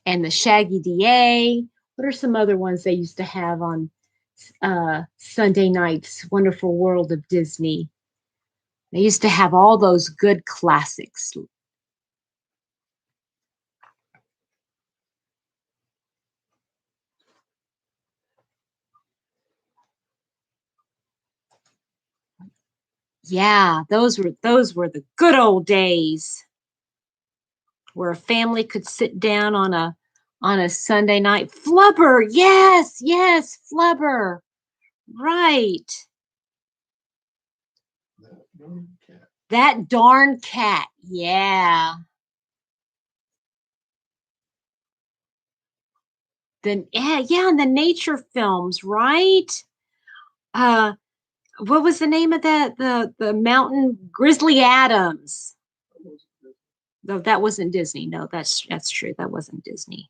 and the Shaggy DA. What are some other ones they used to have on Sunday nights? Wonderful World of Disney. They used to have all those good classics. Yeah, those were the good old days where a family could sit down on a Sunday night. Flubber, yes, yes, Flubber. Right. That darn cat. Yeah. Then yeah, and the nature films, right? Uh what was the name of that? The mountain Grizzly Adams. No, that wasn't Disney. No, that's true. That wasn't Disney.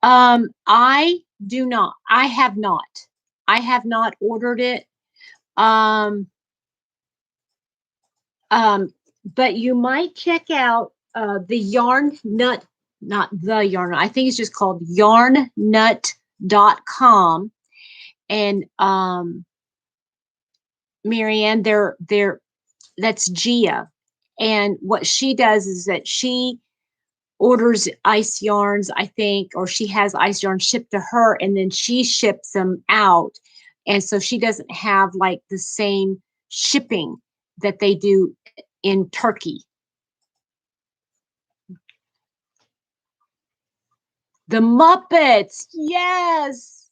I do not. I have not. I have not ordered it. Um, but you might check out the Yarn Nut, not the Yarn. I think it's just called yarnnut.com. And Marianne, they're that's Gia. And what she does is that she orders ice yarns, I think, or she has ice yarns shipped to her and then she ships them out. And so she doesn't have like the same shipping that they do in Turkey. The Muppets. Yes.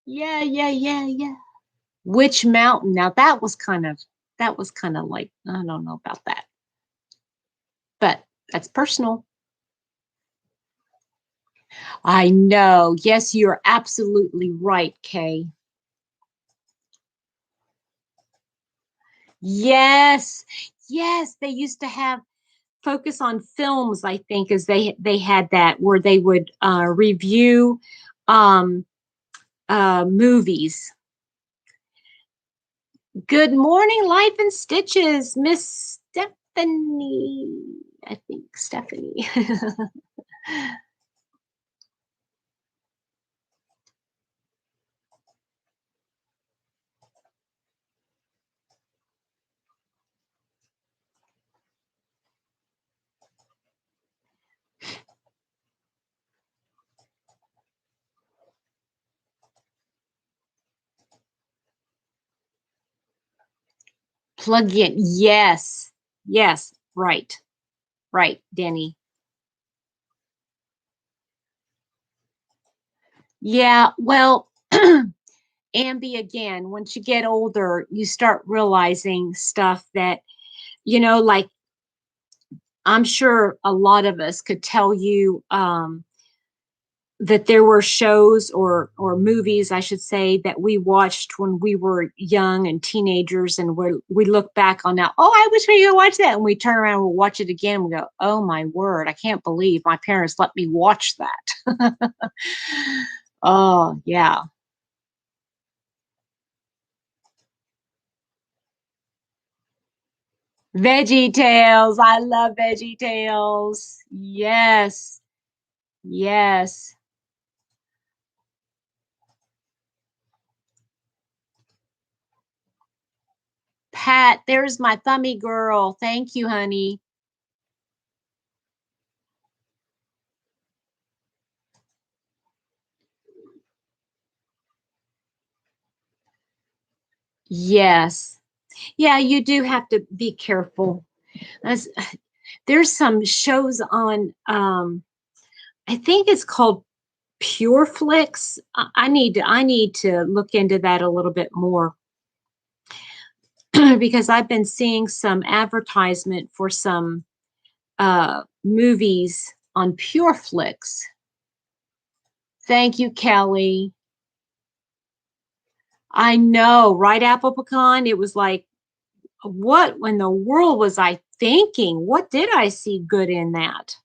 Yeah, yeah, yeah, yeah. Witch Mountain. Now that was kind of like, I don't know about that. But that's personal. I know. Yes, you're absolutely right, Kay. Yes. Yes, they used to have Focus on Films, I think, as they had that where they would review um, movies. Good morning, Life and Stitches, Miss Stephanie. I think Stephanie. Plug in. Yes. Yes. Right. Right, Danny. Yeah. Well, Ambi, again, once you get older, you start realizing stuff that, like I'm sure a lot of us could tell you that there were shows or movies, I should say, that we watched when we were young and teenagers, and we look back on now. Oh, I wish we could watch that, and we turn around and we'll watch it again. And we go, oh my word, I can't believe my parents let me watch that. Oh yeah, Veggie Tales. I love Veggie Tales. Yes, yes. Pat, there's my thummy girl. Thank you, honey. Yes. Yeah, you do have to be careful. As, there's some shows on I think it's called Pure Flix. I need to look into that a little bit more because I've been seeing some advertisement for some movies on Pure Flix. Thank you, Kelly. I know, right, Apple Pecan? It was like, what in the world was I thinking? What did I see good in that?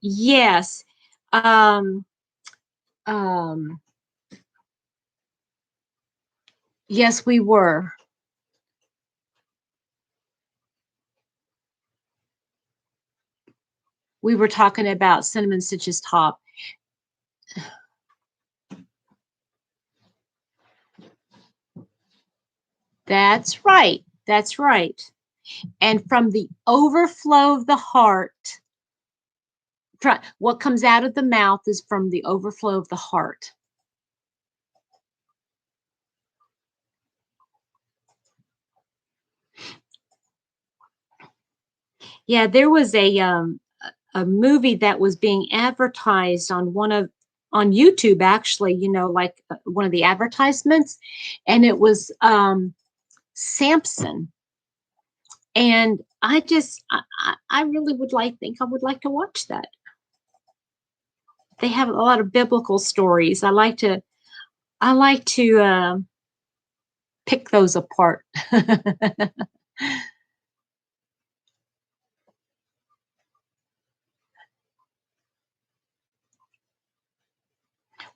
Yes. Um, um, yes, we were. We were talking about Cinnamon Stitch's top. That's right. That's right. And from the overflow of the heart, what comes out of the mouth is from the overflow of the heart. Yeah, there was a movie that was being advertised on on YouTube, actually, like one of the advertisements, and it was Samson. And I really would think I would like to watch that. They have a lot of biblical stories. I like to pick those apart.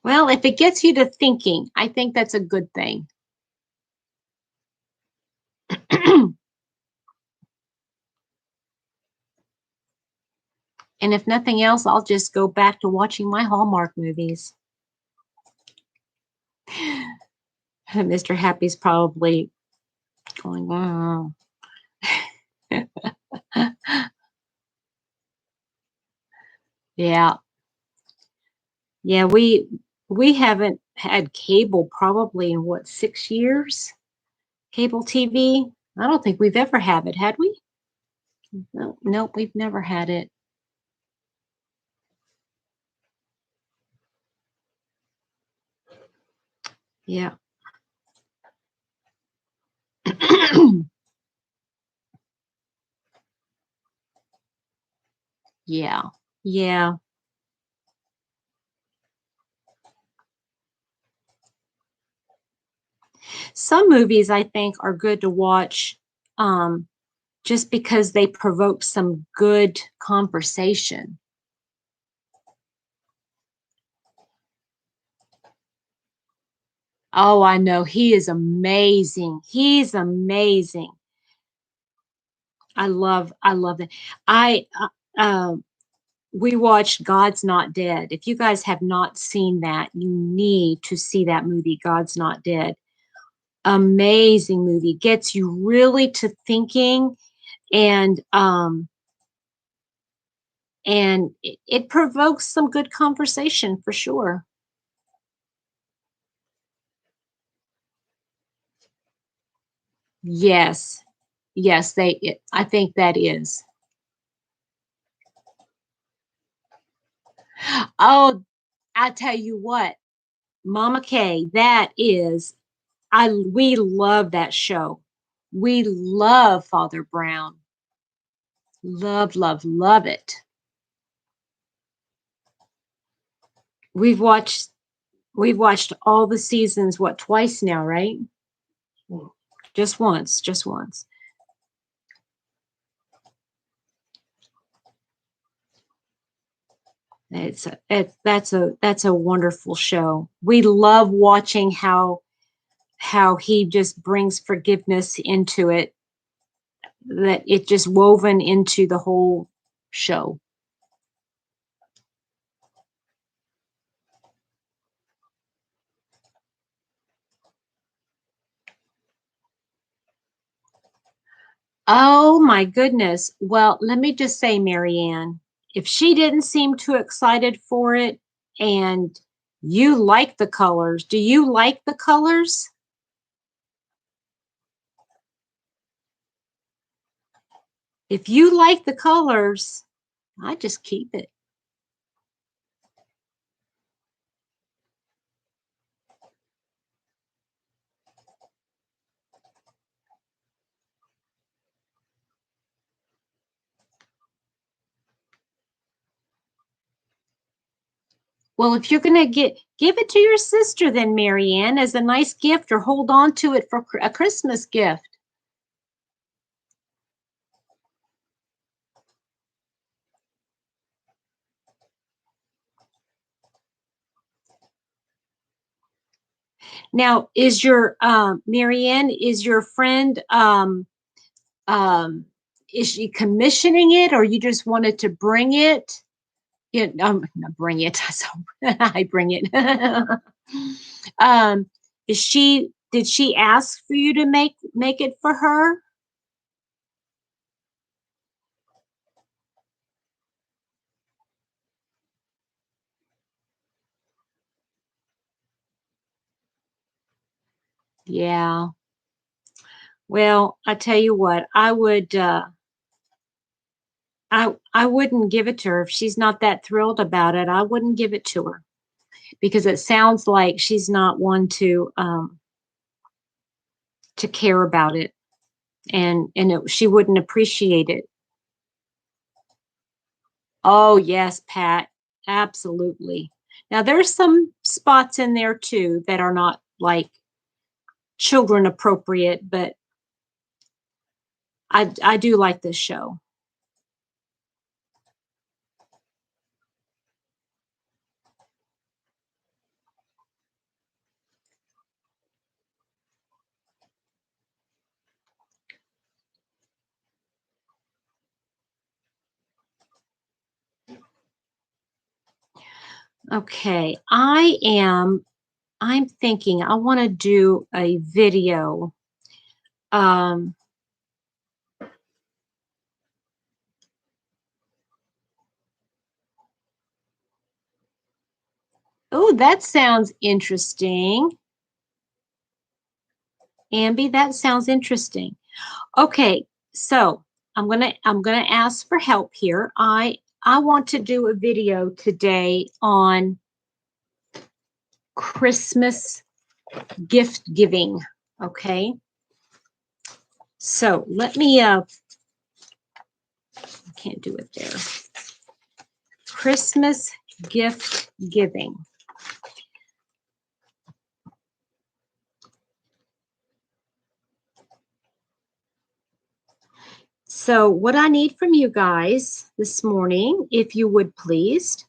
Well, if it gets you to thinking, I think that's a good thing. And if nothing else, I'll just go back to watching my Hallmark movies. Mr. Happy's probably going, wow. Yeah. Yeah, we haven't had cable probably in what, 6 years? Cable TV? I don't think we've ever had it, had we? No, nope, we've never had it. Yeah. Yeah. Yeah. Some movies I think are good to watch um, just because they provoke some good conversation. Oh, I know. He is amazing. He's amazing. I love it. I we watched God's Not Dead. If you guys have not seen that, you need to see that movie, God's Not Dead. Amazing movie. Gets you really to thinking, and it provokes some good conversation for sure. Yes. Yes, I think that is. Oh, I tell you what, Mama Kay, that is, we love that show. We love Father Brown. Love, love, love it. We've watched we've watched all the seasons, what, twice now, right? Just once, just once. That's a wonderful show. We love watching how he just brings forgiveness into it, that it just woven into the whole show. Oh my goodness. Well, let me just say, Marianne, if she didn't seem too excited for it and you like the colors, do you like the colors? If you like the colors, I just keep it. Well, if you're gonna give it to your sister, then Marianne, as a nice gift, or hold on to it for a Christmas gift. Now, is your Marianne, is your friend um is she commissioning it, or you just wanted to bring it? Yeah, not bring it. So I bring it. um, did she ask for you to make it for her? Yeah. Well, I tell you what, I wouldn't give it to her if she's not that thrilled about it. I wouldn't give it to her because it sounds like she's not one to care about it, and she wouldn't appreciate it. Oh, yes, Pat. Absolutely. Now there's some spots in there too that are not like children appropriate, but I do like this show. Okay, I'm thinking I want to do a video. Um oh, that sounds interesting. Amby, that sounds interesting. Okay, so I'm gonna ask for help here. I want to do a video today on Christmas gift giving. Okay, so let me I can't do it there. Christmas gift giving. So what I need from you guys this morning, if you would please,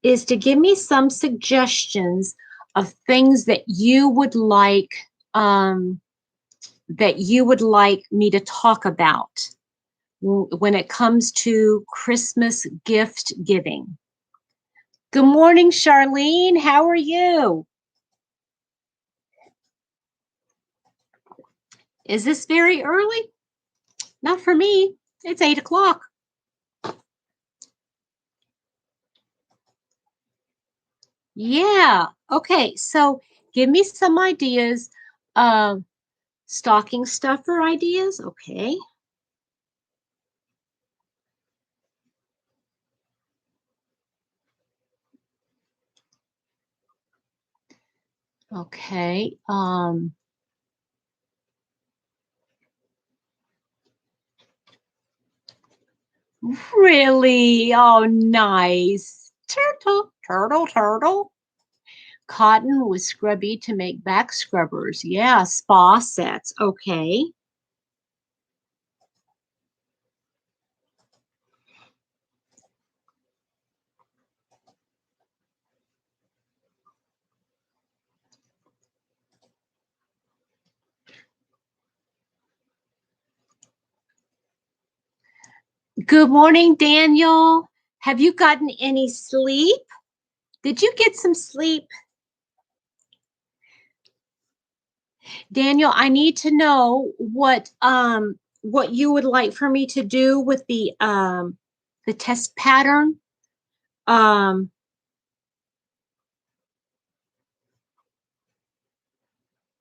is to give me some suggestions of things that you would like me to talk about when it comes to Christmas gift giving. Good morning, Charlene. How are you? Is this very early? Not for me. It's 8 o'clock. Yeah. Okay. So give me some ideas. Stocking stuffer ideas. Okay. Okay. Really? Oh, nice. Turtle, turtle, turtle. Cotton with scrubby to make back scrubbers. Yeah, spa sets. Okay. Good morning, Daniel. Have you gotten any sleep? Did you get some sleep? Daniel, I need to know what you would like for me to do with the test pattern. Um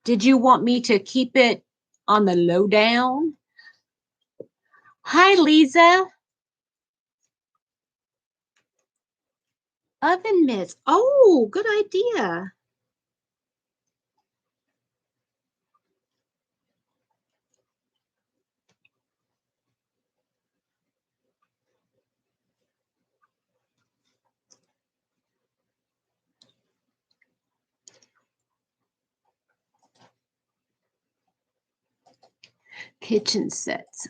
did you want me to keep it on the lowdown? Hi, Lisa. Oven mitts. Oh, good idea. Kitchen sets.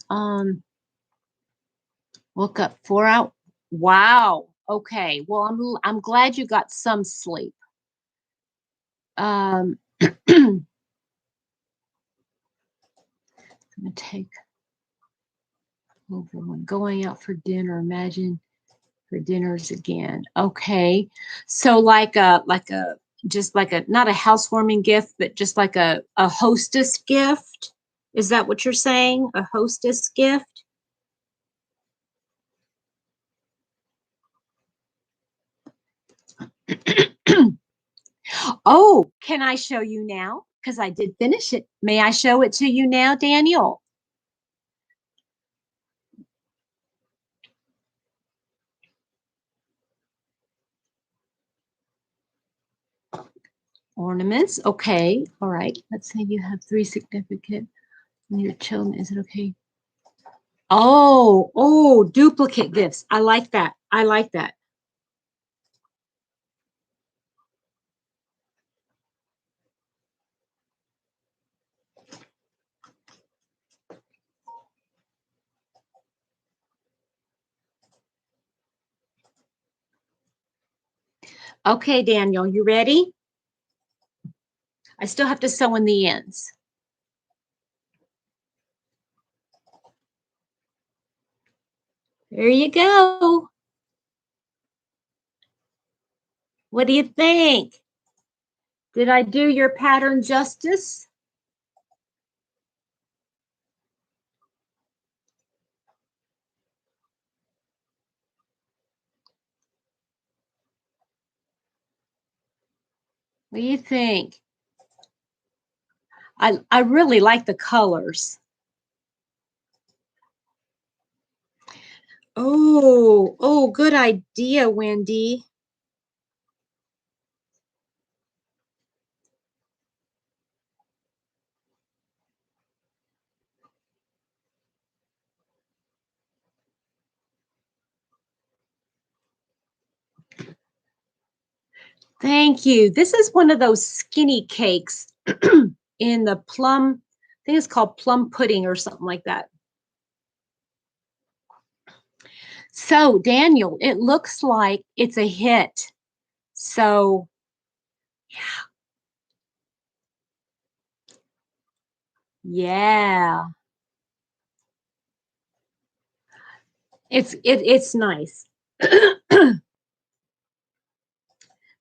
Woke up 4 hours. Wow. Okay. Well, I'm glad you got some sleep. I'm gonna take over one going out for dinner. Imagine for dinners again. Okay. So like a just like a not a housewarming gift, but just like a hostess gift. Is that what you're saying? A hostess gift? Oh, can I show you now? Because I did finish it. May I show it to you now, Daniel? Ornaments. Okay. All right. Let's say you have three significant in your children. Is it okay? Oh, duplicate gifts. I like that. I like that. Okay, Daniel, you ready? I still have to sew in the ends. There you go. What do you think? Did I do your pattern justice? What do you think? I really like the colors. Oh, good idea, Wendy. Thank you. This is one of those skinny cakes in the plum, I think it's called plum pudding or something like that. So, Daniel, it looks like it's a hit. So, yeah, it's nice.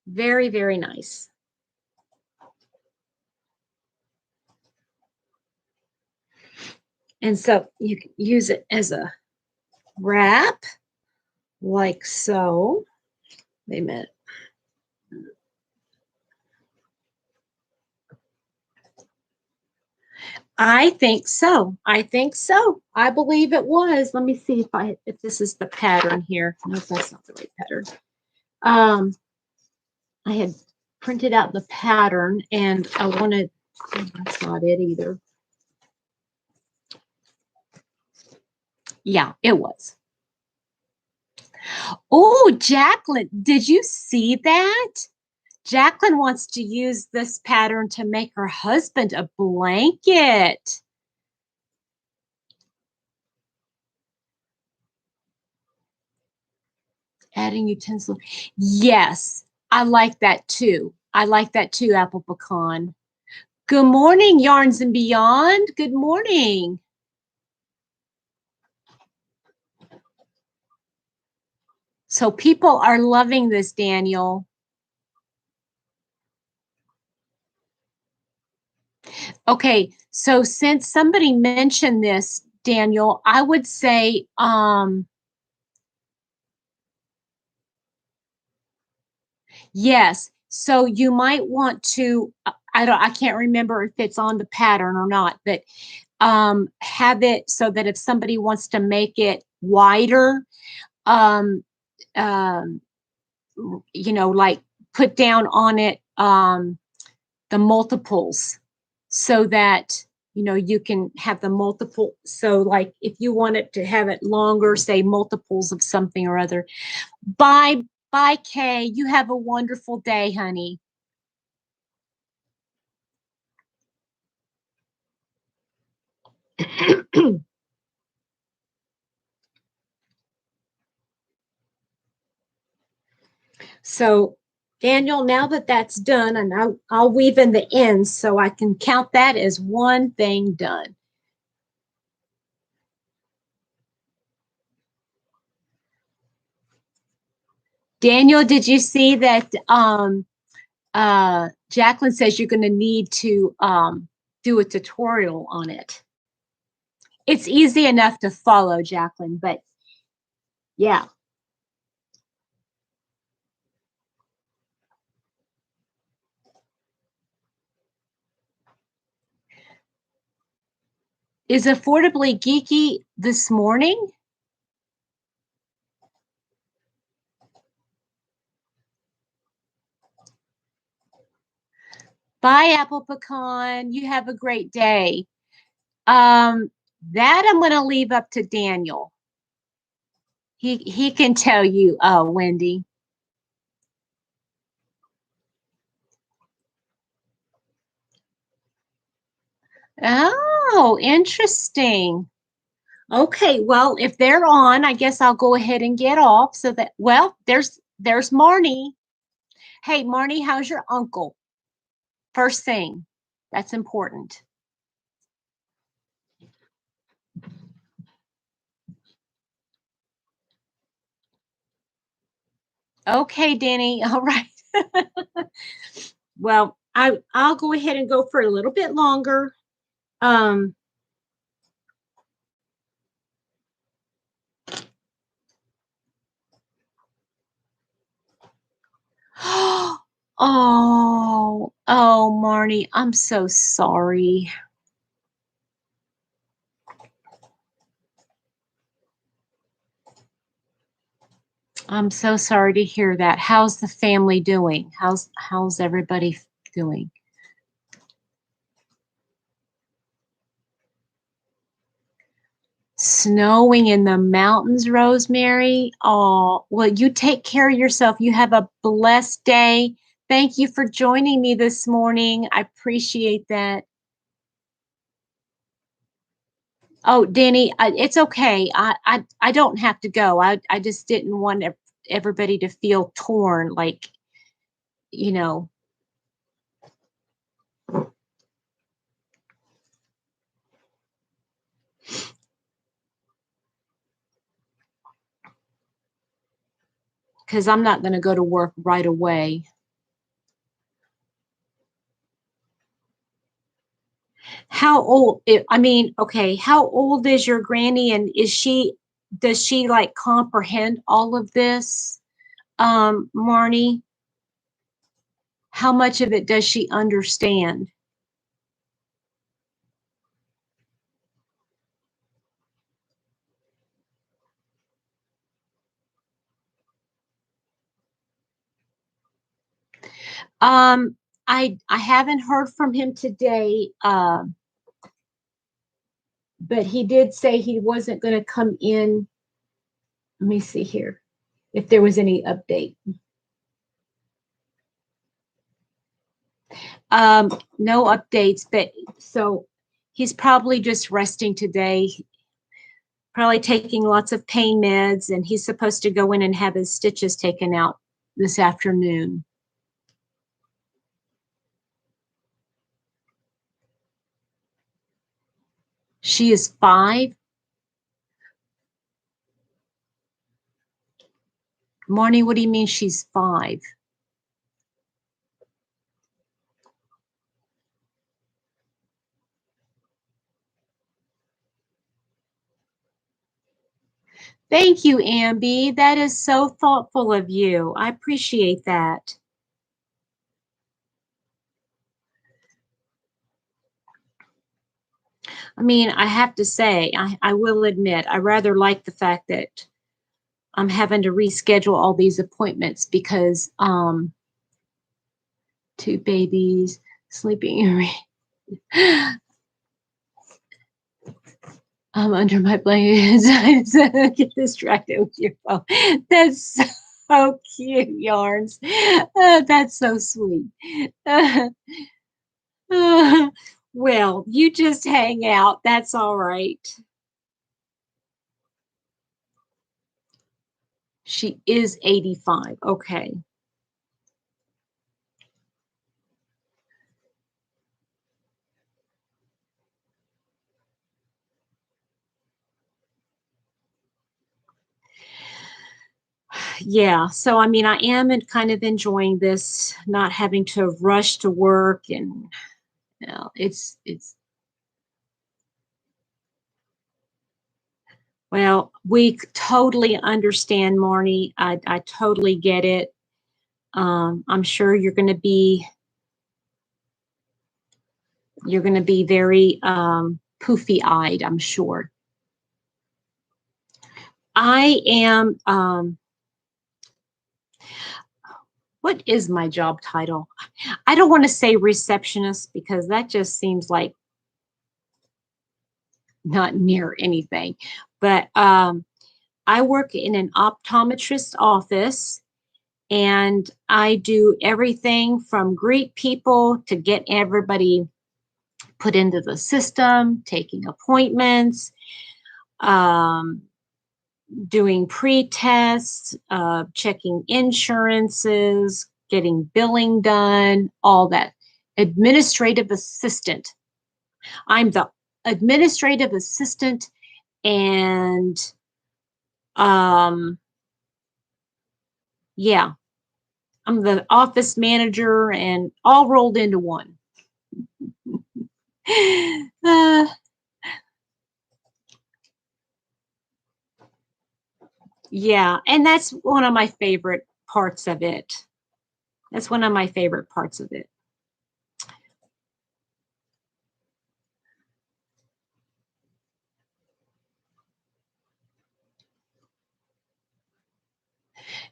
Very, very nice. And so you can use it as a wrap, like so. Wait a minute. I think so. I think so. I believe it was. Let me see if this is the pattern here. No, that's not the right pattern. I had printed out the pattern, and I wanted, that's not it either. Yeah, it was. Oh, Jacqueline, did you see that? Jacqueline wants to use this pattern to make her husband a blanket. Adding utensil. Yes, I like that too. I like that too, Apple Pecan. Good morning, Yarns and Beyond. Good morning. So people are loving this, Daniel. Okay, so since somebody mentioned this, Daniel, I would say yes. So you might want to, I can't remember if it's on the pattern or not, but have it so that if somebody wants to make it wider, um, um, you know, like put down on it the multiples so that you know you can have the multiple. So like if you wanted to have it longer, say multiples of something or other. Bye bye, Kay. You have a wonderful day, honey. So Daniel, now that that's done, and I'll weave in the ends so I can count that as one thing done. Daniel, did you see that Jacqueline says you're going to need to do a tutorial on it? It's easy enough to follow, Jacqueline, but yeah. Is Affordably Geeky this morning? Bye, Apple Pecan. You have a great day. That I'm going to leave up to Daniel. He can tell you, Wendy. Oh, interesting. Okay, well, if they're on, I guess I'll go ahead and get off so that, well, there's Marnie. Hey, Marnie, how's your uncle? First thing. That's important. Okay, Danny. All right. Well, I'll go ahead and go for a little bit longer. Um Oh, Marnie, I'm so sorry. I'm so sorry to hear that. How's the family doing? How's everybody doing? Snowing in the mountains, Rosemary. Oh, well, you take care of yourself. You have a blessed day. Thank you for joining me this morning. I appreciate that. Oh, Danny, it's okay. I don't have to go. I just didn't want everybody to feel torn, like, you know, because I'm not going to go to work right away. How old? I mean, okay, how old is your granny, and does she like comprehend all of this, Marnie? How much of it does she understand? Um, I haven't heard from him today, but he did say he wasn't going to come in. Let me see here if there was any update. No updates, but so he's probably just resting today, probably taking lots of pain meds, and he's supposed to go in and have his stitches taken out this afternoon. She is 5. Marnie, what do you mean she's 5? Thank you, Amby. That is so thoughtful of you. I appreciate that. I mean, I have to say, I will admit, I rather like the fact that I'm having to reschedule all these appointments because 2 babies sleeping. I'm under my blankets. I get distracted with your phone. That's so cute, Yarns. That's so sweet. Well, you just hang out. That's all right. She is 85. Okay. Yeah. So, I mean, I am kind of enjoying this, not having to rush to work, and it's well, we totally understand, Marnie. I totally get it. I'm sure you're gonna be very poofy eyed, I'm sure. I am what is my job title? I don't want to say receptionist because that just seems like not near anything. But I work in an optometrist office, and I do everything from greet people to get everybody put into the system, taking appointments, um, doing pre-tests, checking insurances, getting billing done, all that. Administrative assistant. I'm the administrative assistant, and um, yeah, I'm the office manager and all rolled into one. uh, yeah, and that's one of my favorite parts of it. That's one of my favorite parts of it.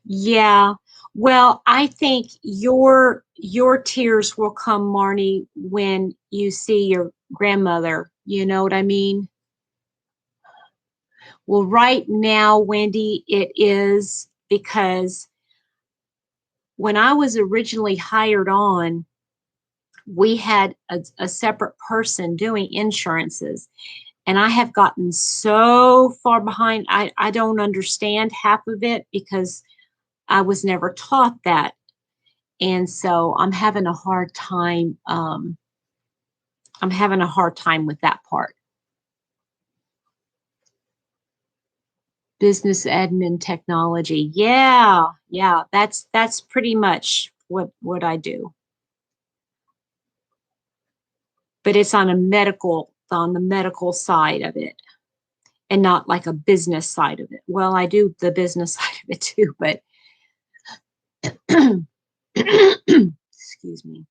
Yeah. Well, I think your tears will come, Marnie, when you see your grandmother. You know what I mean? Well, right now, Wendy, it is because when I was originally hired on, we had a separate person doing insurances. And I have gotten so far behind. I don't understand half of it because I was never taught that. And so I'm having a hard time. I'm having a hard time with that part. Business admin technology. Yeah, yeah, that's pretty much what I do. But it's on the medical side of it, and not like a business side of it. Well, I do the business side of it too, but excuse me.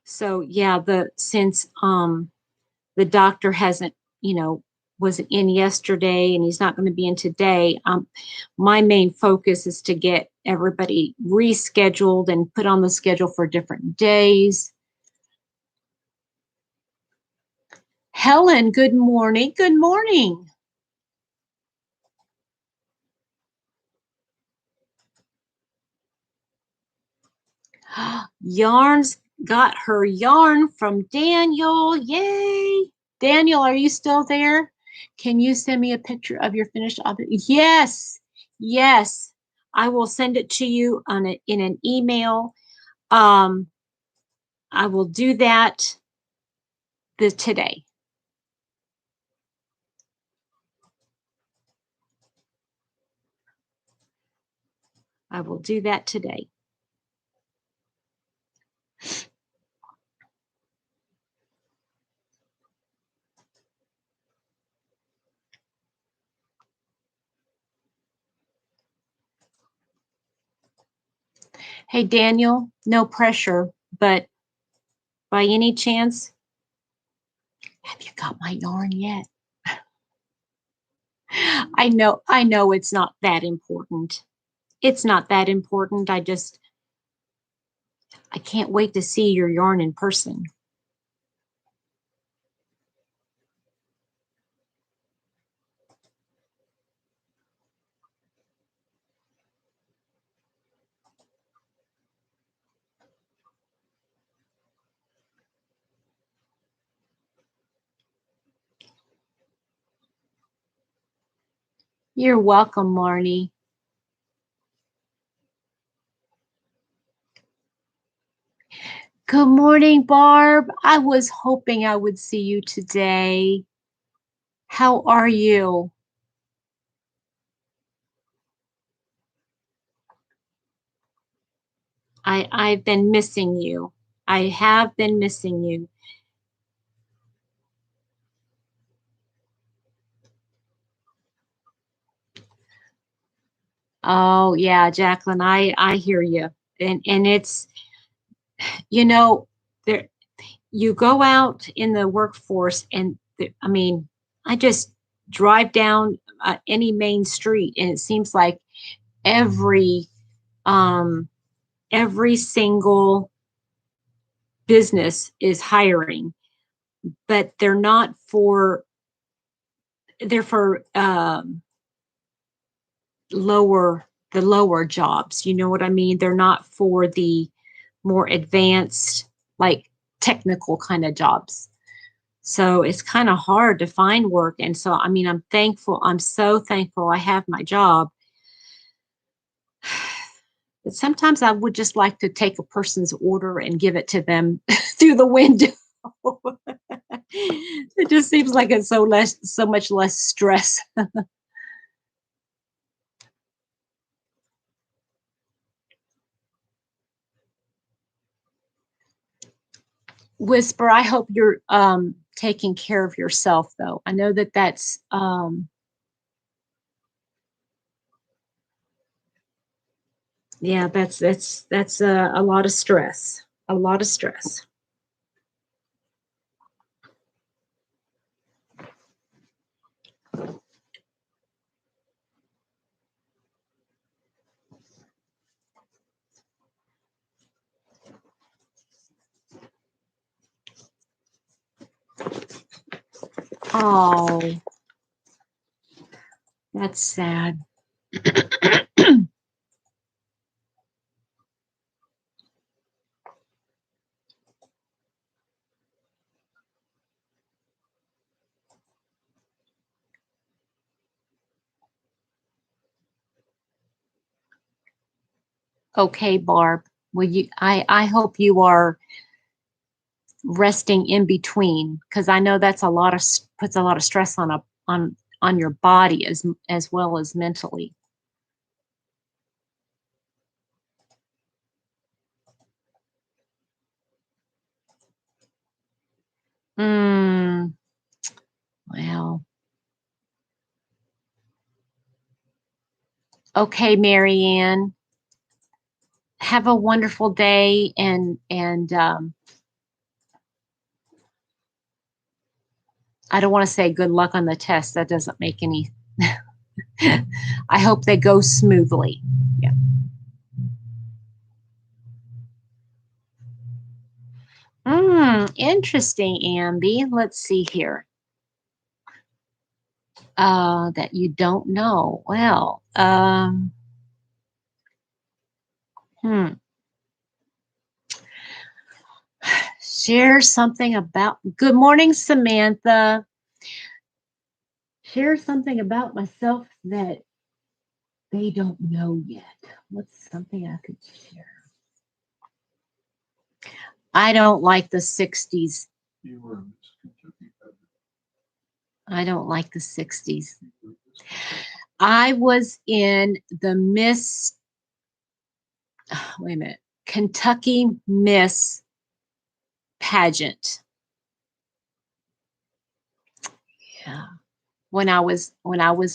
So yeah, the since the doctor hasn't, wasn't in yesterday and he's not going to be in today. My main focus is to get everybody rescheduled and put on the schedule for different days. Helen, good morning. Good morning. Yarns got her yarn from Daniel. Yay. Daniel, are you still there? Can you send me a picture of your finished object? Yes. Yes. I will send it to you in an email. I will do that today. I will do that today. Hey, Daniel, no pressure, but by any chance, have you got my yarn yet? I know it's not that important. It's not that important. I can't wait to see your yarn in person. You're welcome, Marnie. Good morning, Barb. I was hoping I would see you today. How are you? I've been missing you. I have been missing you. Oh yeah, Jacqueline, I hear you. And it's, there you go out in the workforce and I mean, I just drive down any main street and it seems like every um every single business is hiring, but they're for lower jobs. You know what I mean? They're not for the more advanced, like technical kind of jobs. So it's kind of hard to find work. And so, I mean, I'm thankful. I'm so thankful I have my job. But sometimes I would just like to take a person's order and give it to them through the window. It just seems like it's so much less stress. Whisper, I hope you're taking care of yourself though. I know that's yeah, that's a lot of stress. A lot of stress. Oh, that's sad. Okay, Barb. Well, I hope you are resting in between because I know that's puts a lot of stress on your body as well as mentally. Mm, well, okay, Marianne. Have a wonderful day and I don't want to say good luck on the test. That doesn't make any. I hope they go smoothly. Yeah. Interesting, Amby. Let's see here. That you don't know. Well, share something about. Good morning, Samantha. Share something about myself that they don't know yet. What's something I could share? I don't like the 60s. I don't like the 60s. I was in the wait a minute, Kentucky Miss pageant. Yeah. When I was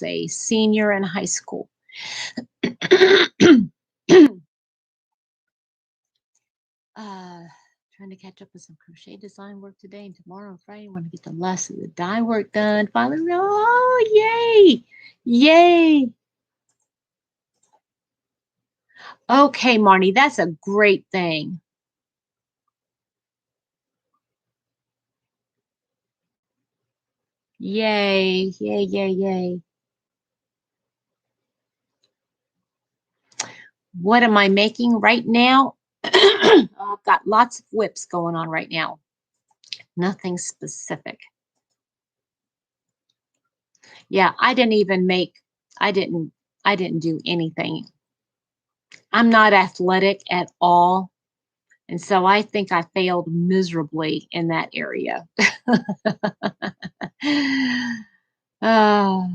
a senior in high school. Trying to catch up with some crochet design work today and tomorrow and Friday. I want to get the last of the dye work done. Finally, oh, yay! Yay! Okay, Marnie, that's a great thing. Yay, yay, yay, yay. What am I making right now? I've got lots of whips going on right now. Nothing specific. Yeah, I didn't do anything. I'm not athletic at all. And so I think I failed miserably in that area. Oh.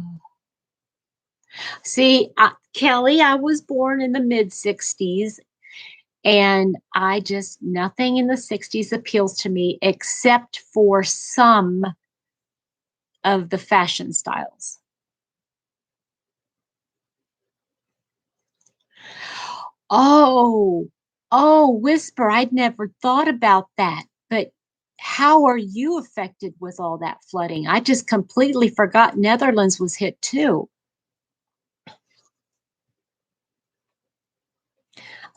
See, Kelly, I was born in the mid 60s, and nothing in the 60s appeals to me except for some of the fashion styles. Oh, Whisper, I'd never thought about that. But how are you affected with all that flooding? I just completely forgot Netherlands was hit too.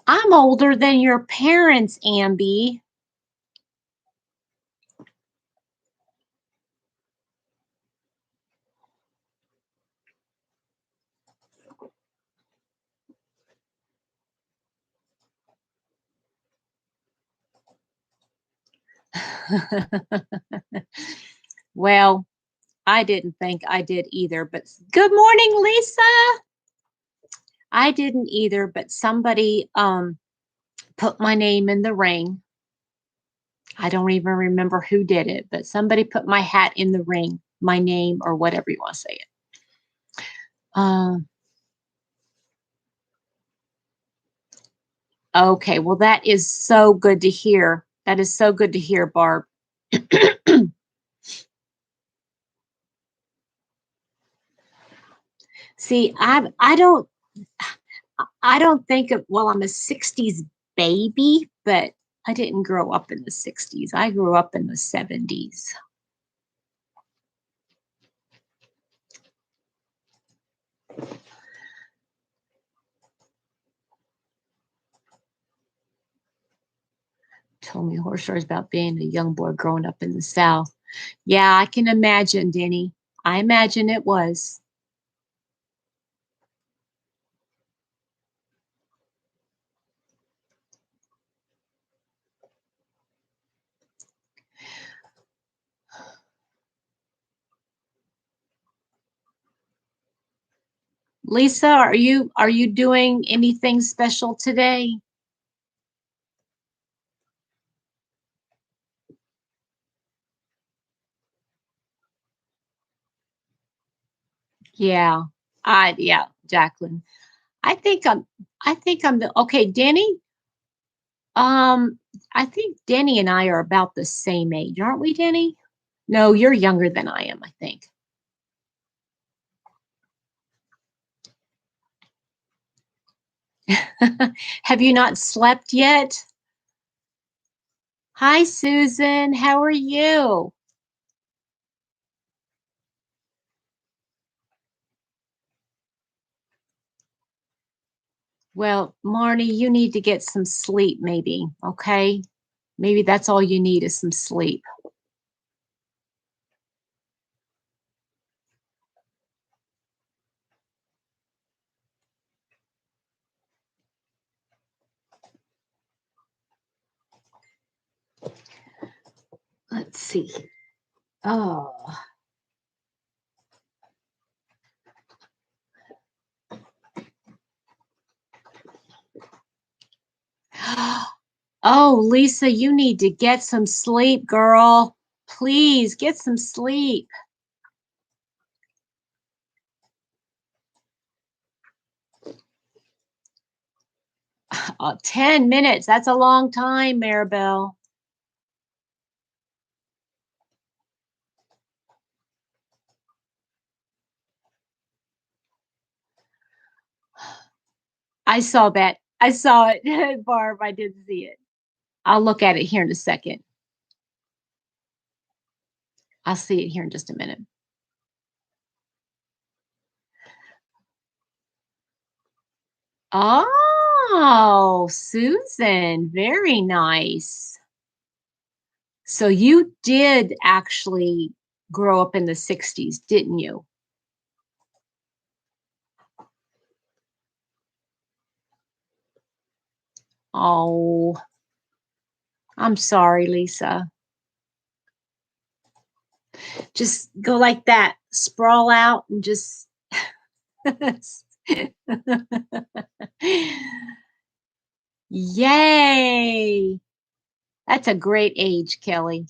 I'm older than your parents, Amby. Well, I didn't think I did either, but good morning, Lisa. I didn't either, but somebody put my name in the ring. I don't even remember who did it, but somebody put my hat in the ring, my name, or whatever you want to say it. Okay, well, that is so good to hear. That is so good to hear, Barb. See, I don't think of, well, I'm a 60s baby, but I didn't grow up in the 60s. I grew up in the 70s. Told me horror stories about being a young boy growing up in the South. Yeah, I can imagine, Denny. I imagine it was. Lisa, are you doing anything special today? Yeah. Yeah, Jacqueline. I think I'm the okay, Denny. I think Denny and I are about the same age, aren't we, Denny? No, you're younger than I am, I think. Have you not slept yet? Hi, Susan. How are you? Well, Marnie, you need to get some sleep, maybe, okay? Maybe that's all you need is some sleep. Let's see. Oh. Oh, Lisa, you need to get some sleep, girl. Please get some sleep. 10 minutes. That's a long time, Maribel. I saw that. I saw it, Barb. I did see it. I'll look at it here in a second. I'll see it here in just a minute. Oh, Susan, very nice. So you did actually grow up in the 60s, didn't you? Oh, I'm sorry, Lisa. Just go like that, sprawl out and just. Yay! That's a great age, Kelly.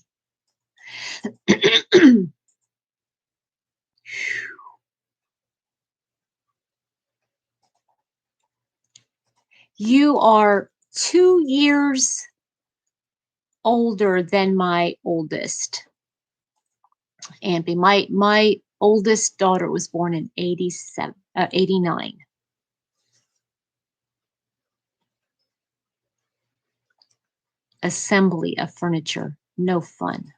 You are 2 years older than my oldest. Ampy. My oldest daughter was born in 89. Assembly of furniture, no fun.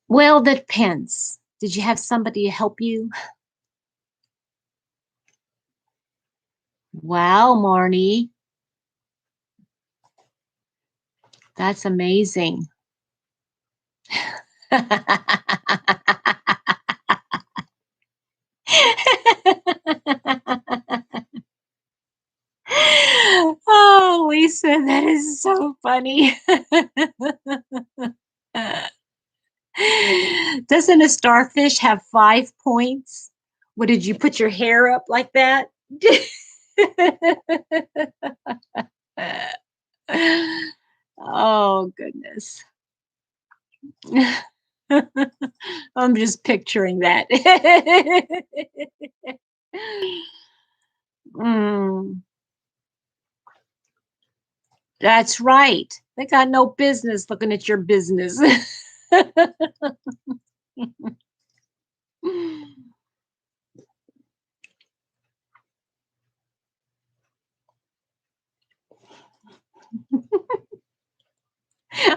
Well, that depends. Did you have somebody to help you? Wow, Marnie. That's amazing. Oh, Lisa, that is so funny. Doesn't a starfish have 5 points? What, did you put your hair up like that? Oh, goodness. I'm just picturing that. Mm, that's right. They got no business looking at your business.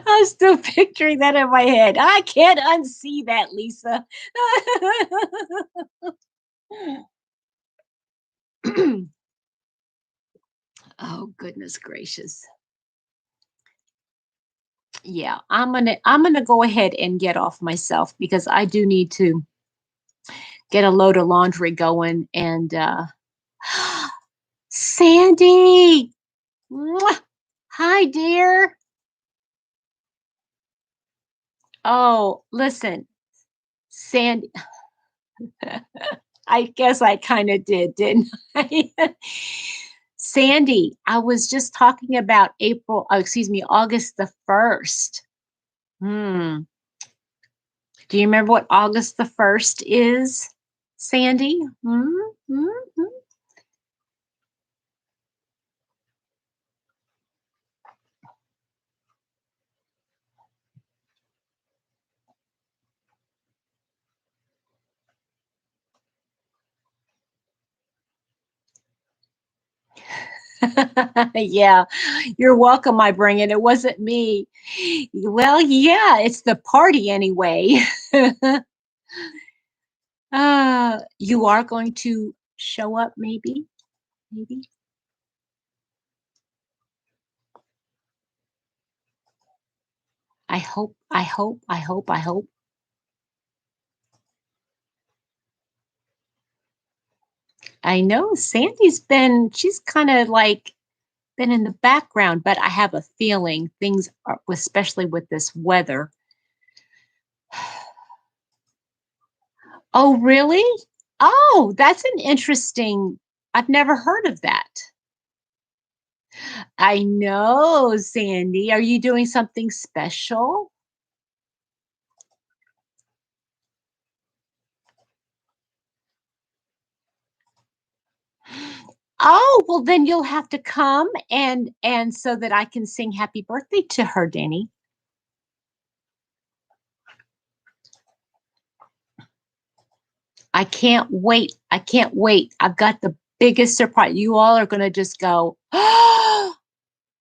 I'm still picturing that in my head. I can't unsee that, Lisa. Oh, goodness gracious. Yeah, I'm gonna go ahead and get off myself because I do need to get a load of laundry going. And Sandy, mwah. Hi, dear. Oh, listen, Sandy. I guess I kind of didn't I? Sandy, I was just talking about August the 1st. Hmm. Do you remember what August the 1st is, Sandy? Yeah, you're welcome, my bringing. It wasn't me. Well, yeah, it's the party anyway. You are going to show up, maybe, maybe. I hope, I hope, I hope, I hope. I know she's kind of like been in the background, but I have a feeling things are, especially with this weather. Oh, really? Oh, that's an interesting. I've never heard of that. I know, Sandy. Are you doing something special? Oh, well then you'll have to come and so that I can sing happy birthday to her, Danny. I can't wait. I can't wait. I've got the biggest surprise. You all are going to just go, "Oh,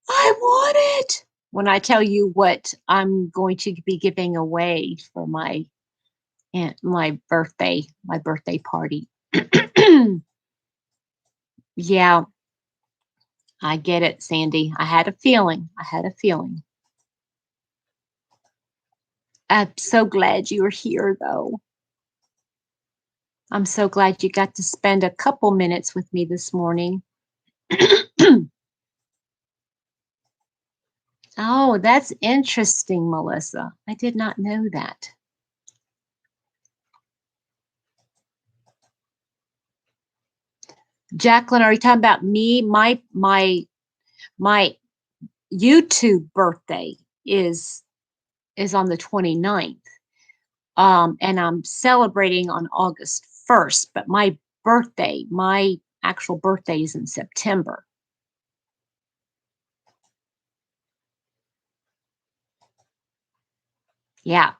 I want it." When I tell you what I'm going to be giving away for my birthday party. Yeah, I get it, Sandy. I had a feeling. I had a feeling. I'm so glad you were here, though. I'm so glad you got to spend a couple minutes with me this morning. Oh, that's interesting, Melissa. I did not know that. Jacqueline, are you talking about me? My YouTube birthday is on the 29th. And I'm celebrating on August 1st, but my actual birthday is in September. Yeah,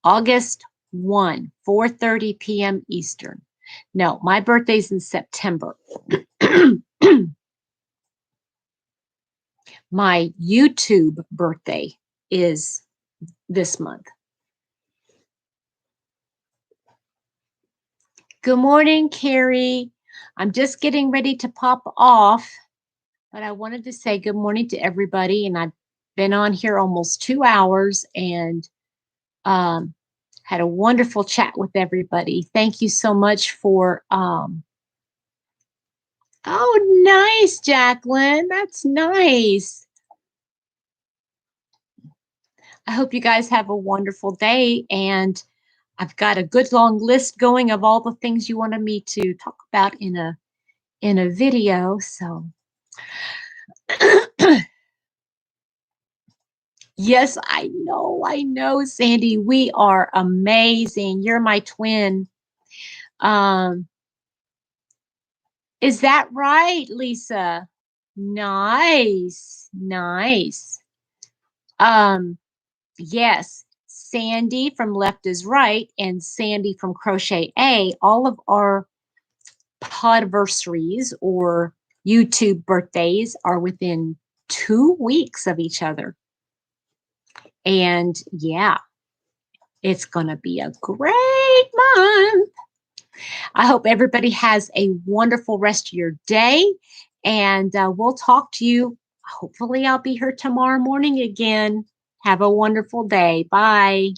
August 1, 4:30 p.m. Eastern. No, my birthday's in September. My YouTube birthday is this month. Good morning, Carrie. I'm just getting ready to pop off, but I wanted to say good morning to everybody. And I've been on here almost 2 hours and um, had a wonderful chat with everybody. Thank you so much for. Oh, nice, Jacqueline. That's nice. I hope you guys have a wonderful day. And I've got a good long list going of all the things you wanted me to talk about in a video. So yes, I know, Sandy. We are amazing. You're my twin. Um, is that right, Lisa? Nice, nice. Um, yes, Sandy from Left is Right and Sandy from Crochet A, all of our podversaries or YouTube birthdays are within 2 weeks of each other. And yeah, it's going to be a great month. I hope everybody has a wonderful rest of your day. And we'll talk to you. Hopefully, I'll be here tomorrow morning again. Have a wonderful day. Bye.